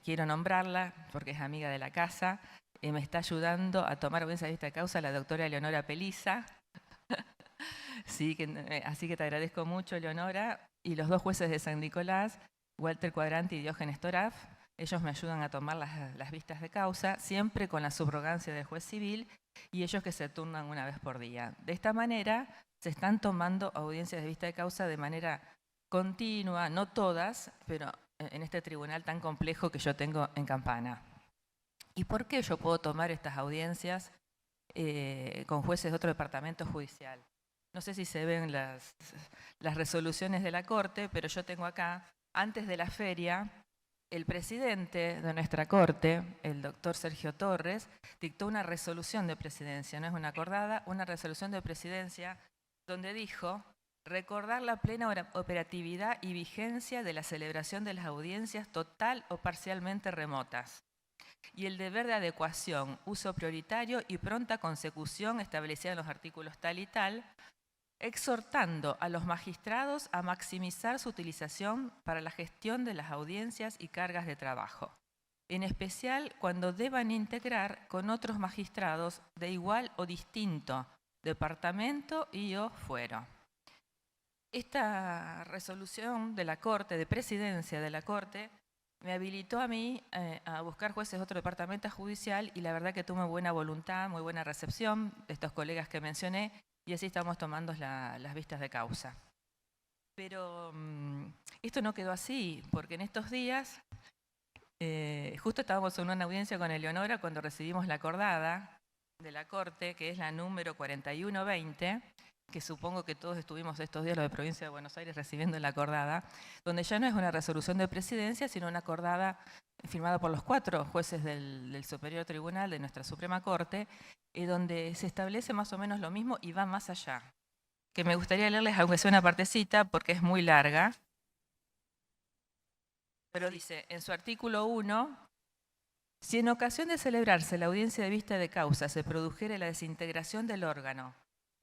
Speaker 9: quiero nombrarla porque es amiga de la casa. Me está ayudando a tomar audiencia de vista de causa la doctora Leonora Peliza. Sí, así que te agradezco mucho, Leonora. Y los dos jueces de San Nicolás, Walter Cuadranti y Diógenes Toraf, ellos me ayudan a tomar las vistas de causa, siempre con la subrogancia del juez civil, y ellos que se turnan una vez por día. De esta manera se están tomando audiencias de vista de causa de manera continua, no todas, pero en este tribunal tan complejo que yo tengo en Campana. ¿Y por qué yo puedo tomar estas audiencias con jueces de otro departamento judicial? No sé si se ven las resoluciones de la Corte, pero yo tengo acá, antes de la feria, el presidente de nuestra Corte, el doctor Sergio Torres, dictó una resolución de presidencia, no es una acordada, una resolución de presidencia donde dijo recordar la plena operatividad y vigencia de la celebración de las audiencias total o parcialmente remotas y el deber de adecuación, uso prioritario y pronta consecución establecida en los artículos tal y tal, exhortando a los magistrados a maximizar su utilización para la gestión de las audiencias y cargas de trabajo, en especial cuando deban integrar con otros magistrados de igual o distinto departamento y o fuero. Esta resolución de la Corte, de presidencia de la Corte, me habilitó a mí a buscar jueces de otro departamento judicial y la verdad que tuve buena voluntad, muy buena recepción de estos colegas que mencioné y así estamos tomando las vistas de causa. Pero esto no quedó así, porque en estos días, justo estábamos en una audiencia con Eleonora cuando recibimos la acordada de la Corte, que es la número 4120, que supongo que todos estuvimos estos días, los de Provincia de Buenos Aires, recibiendo la acordada, donde ya no es una resolución de presidencia, sino una acordada firmada por los 4 jueces del Superior Tribunal de nuestra Suprema Corte, donde se establece más o menos lo mismo y va más allá. Que me gustaría leerles, aunque sea una partecita, porque es muy larga. Pero dice, en su artículo 1, si en ocasión de celebrarse la audiencia de vista de causa se produjere la desintegración del órgano,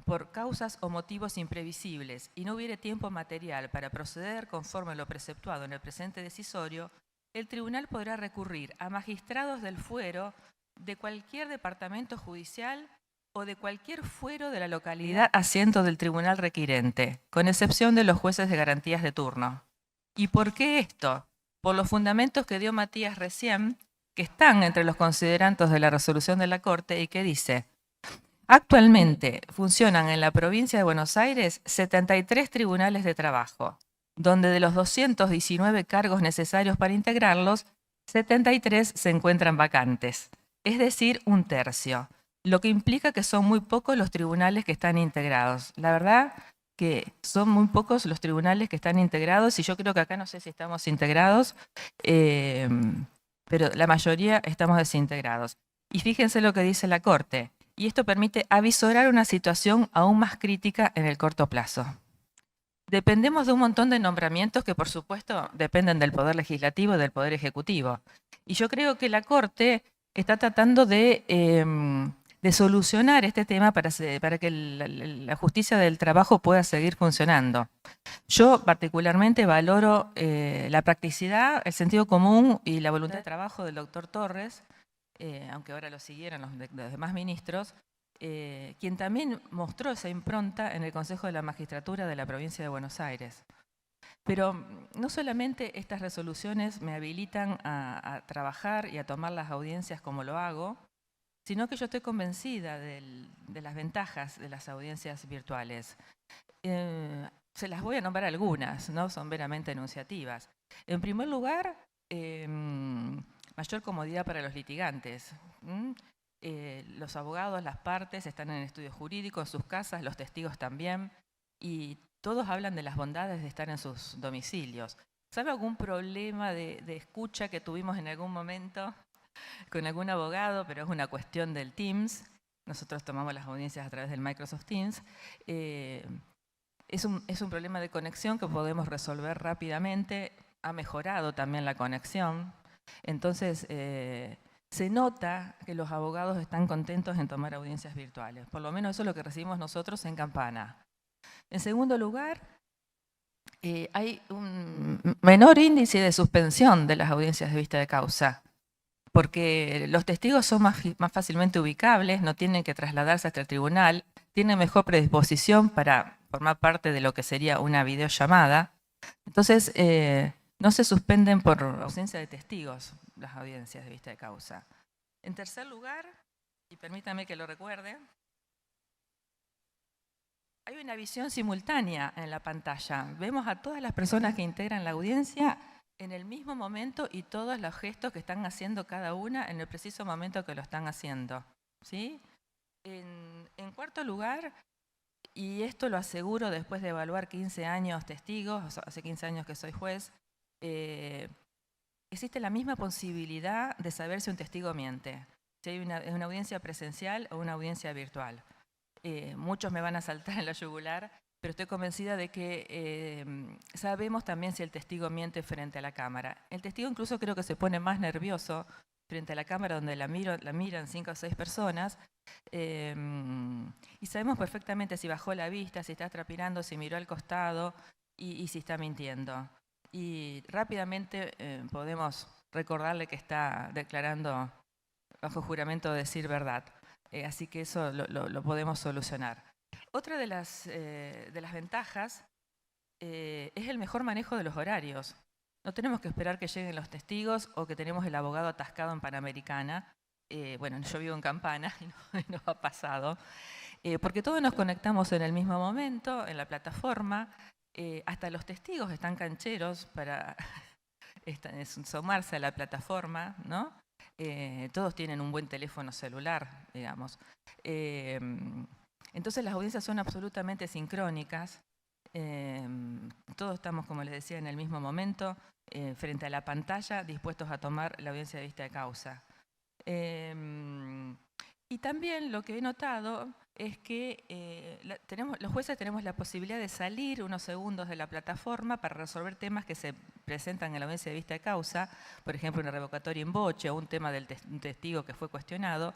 Speaker 9: por causas o motivos imprevisibles y no hubiere tiempo material para proceder conforme a lo preceptuado en el presente decisorio, el tribunal podrá recurrir a magistrados del fuero de cualquier departamento judicial o de cualquier fuero de la localidad asiento del tribunal requirente, con excepción de los jueces de garantías de turno. ¿Y por qué esto? Por los fundamentos que dio Matías recién, que están entre los considerandos de la resolución de la Corte y que dice: actualmente funcionan en la provincia de Buenos Aires 73 tribunales de trabajo, donde de los 219 cargos necesarios para integrarlos, 73 se encuentran vacantes, es decir, 1/3, lo que implica que son muy pocos los tribunales que están integrados. La verdad que son muy pocos los tribunales que están integrados y yo creo que acá no sé si estamos integrados, pero la mayoría estamos desintegrados. Y fíjense lo que dice la Corte. Y esto permite avisorar una situación aún más crítica en el corto plazo. Dependemos de un montón de nombramientos que, por supuesto, dependen del Poder Legislativo y del Poder Ejecutivo. Y yo creo que la Corte está tratando de solucionar este tema para que la justicia del trabajo pueda seguir funcionando. Yo particularmente valoro la practicidad, el sentido común y la voluntad de trabajo del doctor Torres, aunque ahora lo siguieron los demás ministros, quien también mostró esa impronta en el Consejo de la Magistratura de la provincia de Buenos Aires. Pero no solamente estas resoluciones me habilitan a trabajar y a tomar las audiencias como lo hago, sino que yo estoy convencida de las ventajas de las audiencias virtuales. Se las voy a nombrar algunas, ¿no? Son meramente enunciativas. En primer lugar, mayor comodidad para los litigantes. Los abogados, las partes están en el estudio jurídico, en sus casas, los testigos también, y todos hablan de las bondades de estar en sus domicilios. ¿Sabe algún problema de escucha que tuvimos en algún momento con algún abogado? Pero es una cuestión del Teams. Nosotros tomamos las audiencias a través del Microsoft Teams. Es un problema de conexión que podemos resolver rápidamente. Ha mejorado también la conexión. Entonces, se nota que los abogados están contentos en tomar audiencias virtuales. Por lo menos eso es lo que recibimos nosotros en Campana. En segundo lugar, hay un menor índice de suspensión de las audiencias de vista de causa, porque los testigos son más fácilmente ubicables, no tienen que trasladarse hasta el tribunal, tienen mejor predisposición para formar parte de lo que sería una videollamada. Entonces, no se suspenden por ausencia de testigos las audiencias de vista de causa. En tercer lugar, y permítame que lo recuerde, hay una visión simultánea en la pantalla. Vemos a todas las personas que integran la audiencia en el mismo momento y todos los gestos que están haciendo cada una en el preciso momento que lo están haciendo, ¿sí? En cuarto lugar, y esto lo aseguro después de evaluar 15 años testigos, o sea, hace 15 años que soy juez, existe la misma posibilidad de saber si un testigo miente, si hay una audiencia presencial o una audiencia virtual. Muchos me van a saltar en la yugular, pero estoy convencida de que sabemos también si el testigo miente frente a la cámara. El testigo incluso creo que se pone más nervioso frente a la cámara donde la miran 5 o 6 personas y sabemos perfectamente si bajó la vista, si está trapirando, si miró al costado y si está mintiendo. Y rápidamente podemos recordarle que está declarando bajo juramento de decir verdad. Así que eso lo podemos solucionar. Otra de las ventajas es el mejor manejo de los horarios. No tenemos que esperar que lleguen los testigos o que tenemos el abogado atascado en Panamericana. Bueno, yo vivo en Campana y no ha pasado. Porque todos nos conectamos en el mismo momento, en la plataforma. Hasta los testigos están cancheros para sumarse a la plataforma, ¿no? Todos tienen un buen teléfono celular, digamos. Entonces las audiencias son absolutamente sincrónicas. Todos estamos, como les decía, en el mismo momento, frente a la pantalla, dispuestos a tomar la audiencia de vista de causa. Y también lo que he notado es que los jueces tenemos la posibilidad de salir unos segundos de la plataforma para resolver temas que se presentan en la audiencia de vista de causa, por ejemplo, una revocatoria in voce o un tema del testigo que fue cuestionado.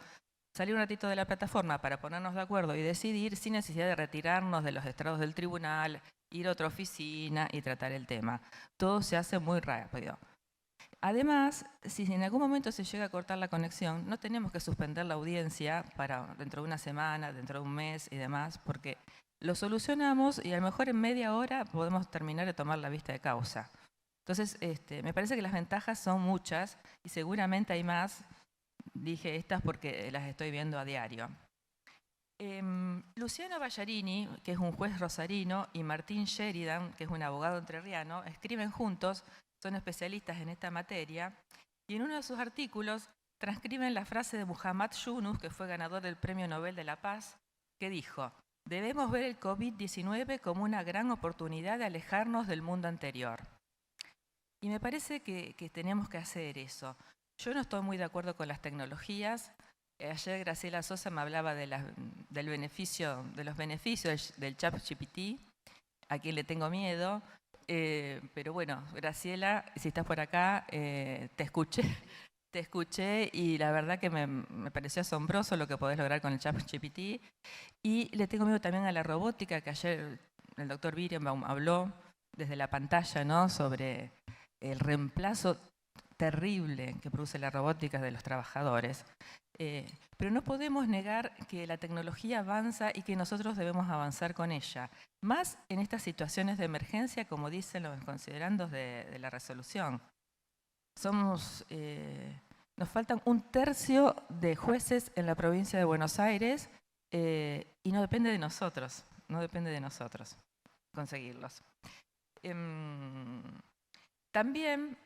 Speaker 9: Salir un ratito de la plataforma para ponernos de acuerdo y decidir sin necesidad de retirarnos de los estrados del tribunal, ir a otra oficina y tratar el tema. Todo se hace muy rápido. Además, si en algún momento se llega a cortar la conexión, no tenemos que suspender la audiencia para dentro de una semana, dentro de un mes y demás, porque lo solucionamos y a lo mejor en media hora podemos terminar de tomar la vista de causa. Entonces, me parece que las ventajas son muchas y seguramente hay más. Dije estas porque las estoy viendo a diario. Luciano Ballarini, que es un juez rosarino, y Martín Sheridan, que es un abogado entrerriano, escriben juntos, son especialistas en esta materia, y en uno de sus artículos transcriben la frase de Muhammad Yunus, que fue ganador del Premio Nobel de la Paz, que dijo: debemos ver el COVID-19 como una gran oportunidad de alejarnos del mundo anterior. Y me parece que tenemos que hacer eso. Yo no estoy muy de acuerdo con las tecnologías. Ayer Graciela Sosa me hablaba de los beneficios del ChatGPT, a quien le tengo miedo. Pero bueno, Graciela, si estás por acá, te escuché y la verdad que me pareció asombroso lo que podés lograr con el ChatGPT. Y le tengo miedo también a la robótica, que ayer el doctor Birenbaum habló desde la pantalla, ¿no?, sobre el reemplazo terrible que produce la robótica de los trabajadores. Pero no podemos negar que la tecnología avanza y que nosotros debemos avanzar con ella. Más en estas situaciones de emergencia, como dicen los considerandos de la resolución. Nos faltan 1/3 de jueces en la provincia de Buenos Aires y no depende de nosotros, conseguirlos. También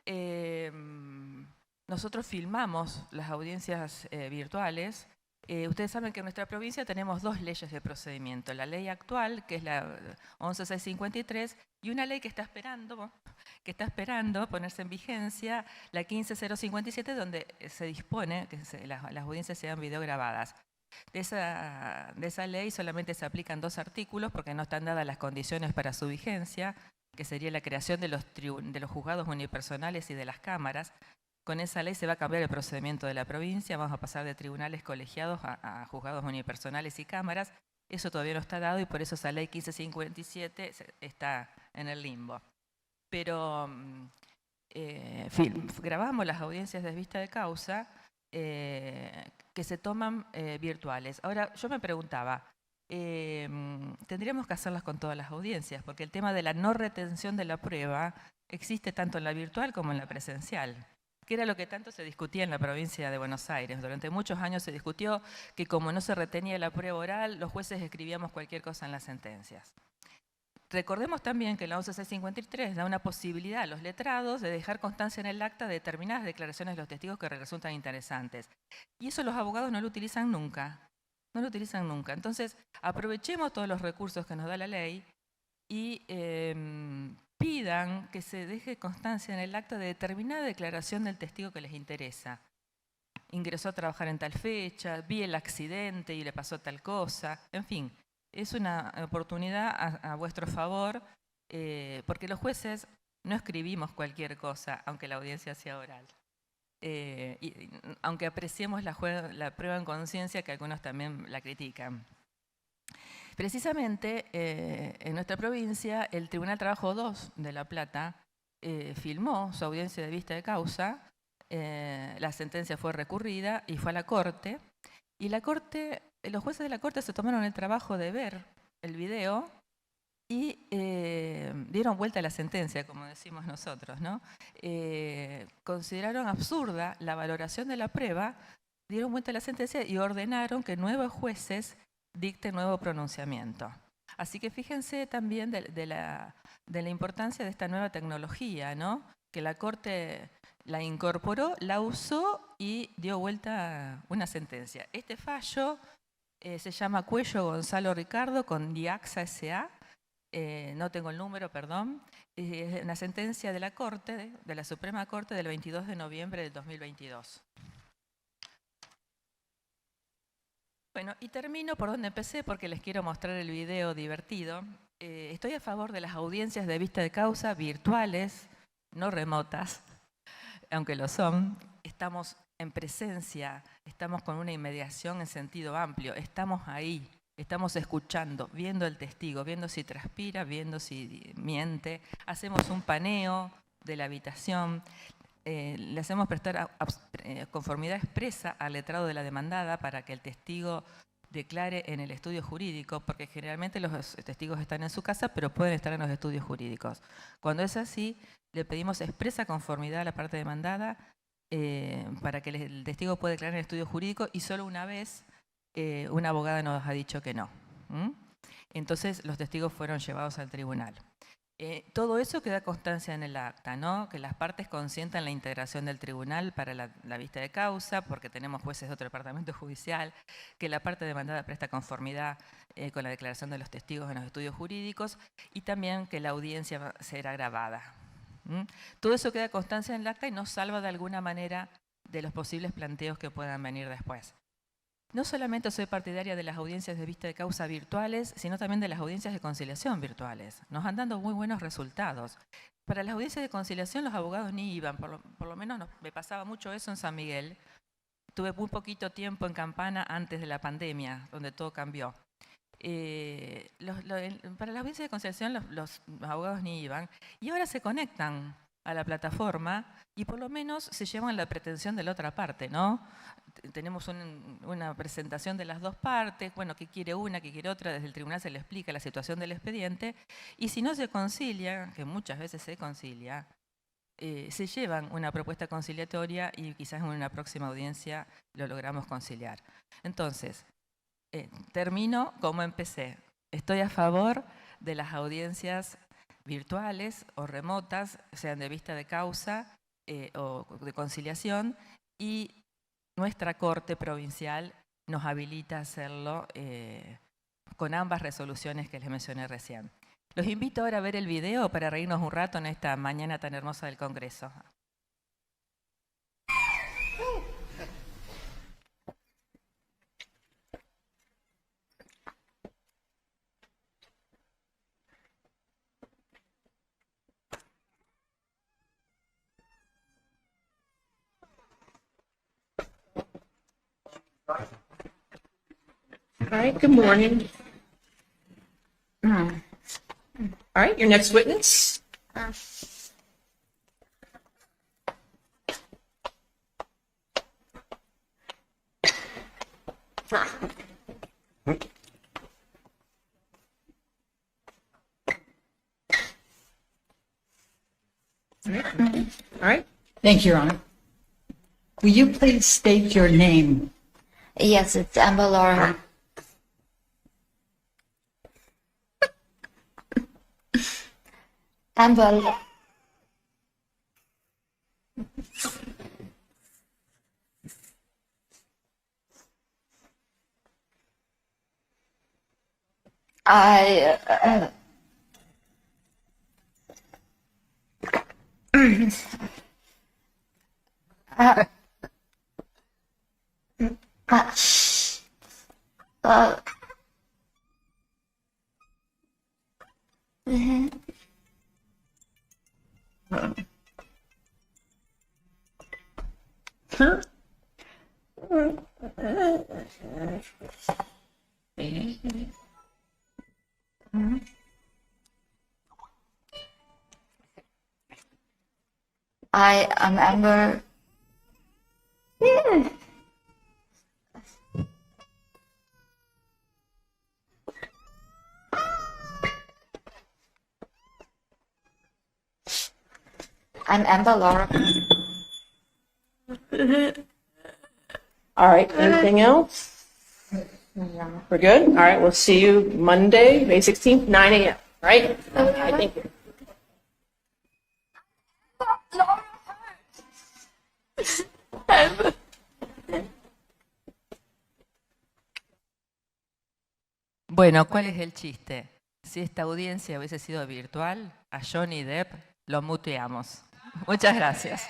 Speaker 9: nosotros filmamos las audiencias virtuales Ustedes saben que en nuestra provincia tenemos 2 leyes de procedimiento. La ley actual, que es la 11653, y una ley que está esperando ponerse en vigencia, la 15057, donde se dispone que las audiencias sean videograbadas. De esa ley solamente se aplican 2 artículos porque no están dadas las condiciones para su vigencia, que sería la creación de los juzgados unipersonales y de las cámaras. Con esa ley se va a cambiar el procedimiento de la provincia, vamos a pasar de tribunales colegiados a juzgados unipersonales y cámaras. Eso todavía no está dado y por eso esa ley 1557 está en el limbo. Pero grabamos las audiencias de vista de causa que se toman virtuales. Ahora, yo me preguntaba, tendríamos que hacerlas con todas las audiencias, porque el tema de la no retención de la prueba existe tanto en la virtual como en la presencial, que era lo que tanto se discutía en la provincia de Buenos Aires. Durante muchos años se discutió que como no se retenía la prueba oral, los jueces escribíamos cualquier cosa en las sentencias. Recordemos también que la 11653 da una posibilidad a los letrados de dejar constancia en el acta de determinadas declaraciones de los testigos que resultan interesantes. Y eso los abogados no lo utilizan nunca. No lo utilizan nunca. Entonces, aprovechemos todos los recursos que nos da la ley y pidan que se deje constancia en el acta de determinada declaración del testigo que les interesa. Ingresó a trabajar en tal fecha, vi el accidente y le pasó tal cosa, en fin. Es una oportunidad a vuestro favor, porque los jueces no escribimos cualquier cosa, aunque la audiencia sea oral. Y aunque apreciemos la prueba en conciencia, que algunos también la critican. Precisamente en nuestra provincia, el Tribunal Trabajo 2 de La Plata filmó su audiencia de vista de causa, la sentencia fue recurrida y fue a la Corte, y los jueces de la Corte se tomaron el trabajo de ver el video y dieron vuelta a la sentencia, como decimos nosotros, ¿no? Consideraron absurda la valoración de la prueba, dieron vuelta a la sentencia y ordenaron que nuevos jueces dicten nuevo pronunciamiento. Así que fíjense también de la importancia de esta nueva tecnología, ¿no? Que la Corte la incorporó, la usó y dio vuelta una sentencia. Este fallo se llama Cuello Gonzalo Ricardo con Diaxa S.A., no tengo el número, perdón, es una sentencia de la Corte, de la Suprema Corte del 22 de noviembre del 2022. Bueno, y termino por donde empecé porque les quiero mostrar el video divertido. Estoy a favor de las audiencias de vista de causa virtuales, no remotas, aunque lo son. Estamos en presencia, estamos con una inmediación en sentido amplio, estamos ahí. Estamos escuchando, viendo el testigo, viendo si transpira, viendo si miente. Hacemos un paneo de la habitación, le hacemos prestar conformidad expresa al letrado de la demandada para que el testigo declare en el estudio jurídico, porque generalmente los testigos están en su casa, pero pueden estar en los estudios jurídicos. Cuando es así, le pedimos expresa conformidad a la parte demandada para que el testigo pueda declarar en el estudio jurídico y solo una vez una abogada nos ha dicho que no. Entonces los testigos fueron llevados al tribunal. Todo eso queda constancia en el acta, ¿no? Que las partes consientan la integración del tribunal para la vista de causa, porque tenemos jueces de otro departamento judicial, que la parte demandada presta conformidad con la declaración de los testigos en los estudios jurídicos y también que la audiencia será grabada. Todo eso queda constancia en el acta y nos salva de alguna manera de los posibles planteos que puedan venir después. No solamente soy partidaria de las audiencias de vista de causa virtuales, sino también de las audiencias de conciliación virtuales. Nos han dado muy buenos resultados. Para las audiencias de conciliación los abogados ni iban, por lo menos me pasaba mucho eso en San Miguel. Tuve muy poquito tiempo en Campana antes de la pandemia, donde todo cambió. Para las audiencias de conciliación los abogados ni iban y ahora se conectan a la plataforma y por lo menos se llevan la pretensión de la otra parte, ¿no? Tenemos una presentación de las dos partes, bueno, qué quiere una, qué quiere otra, desde el tribunal se le explica la situación del expediente y si no se concilia, que muchas veces se concilia, se llevan una propuesta conciliatoria y quizás en una próxima audiencia lo logramos conciliar. Entonces, termino como empecé. Estoy a favor de las audiencias virtuales o remotas, sean de vista de causa o de conciliación, y nuestra Corte Provincial nos habilita a hacerlo con ambas resoluciones que les mencioné recién. Los invito ahora a ver el video para reírnos un rato en esta mañana tan hermosa del Congreso.
Speaker 10: All right, good morning. All right, your next witness. All right.
Speaker 11: Thank you, Your Honor. Will you please state your name?
Speaker 12: Yes, it's Amber Laura. Amber. I am Amber. I'm Amber Laura.
Speaker 10: All right, anything else? We're good? All right, we'll see you Monday, May 16th, 9 a.m., right? Okay, thank you.
Speaker 9: Bueno, ¿cuál es el chiste? Si esta audiencia hubiese sido virtual, a Johnny Depp lo muteamos. Muchas gracias.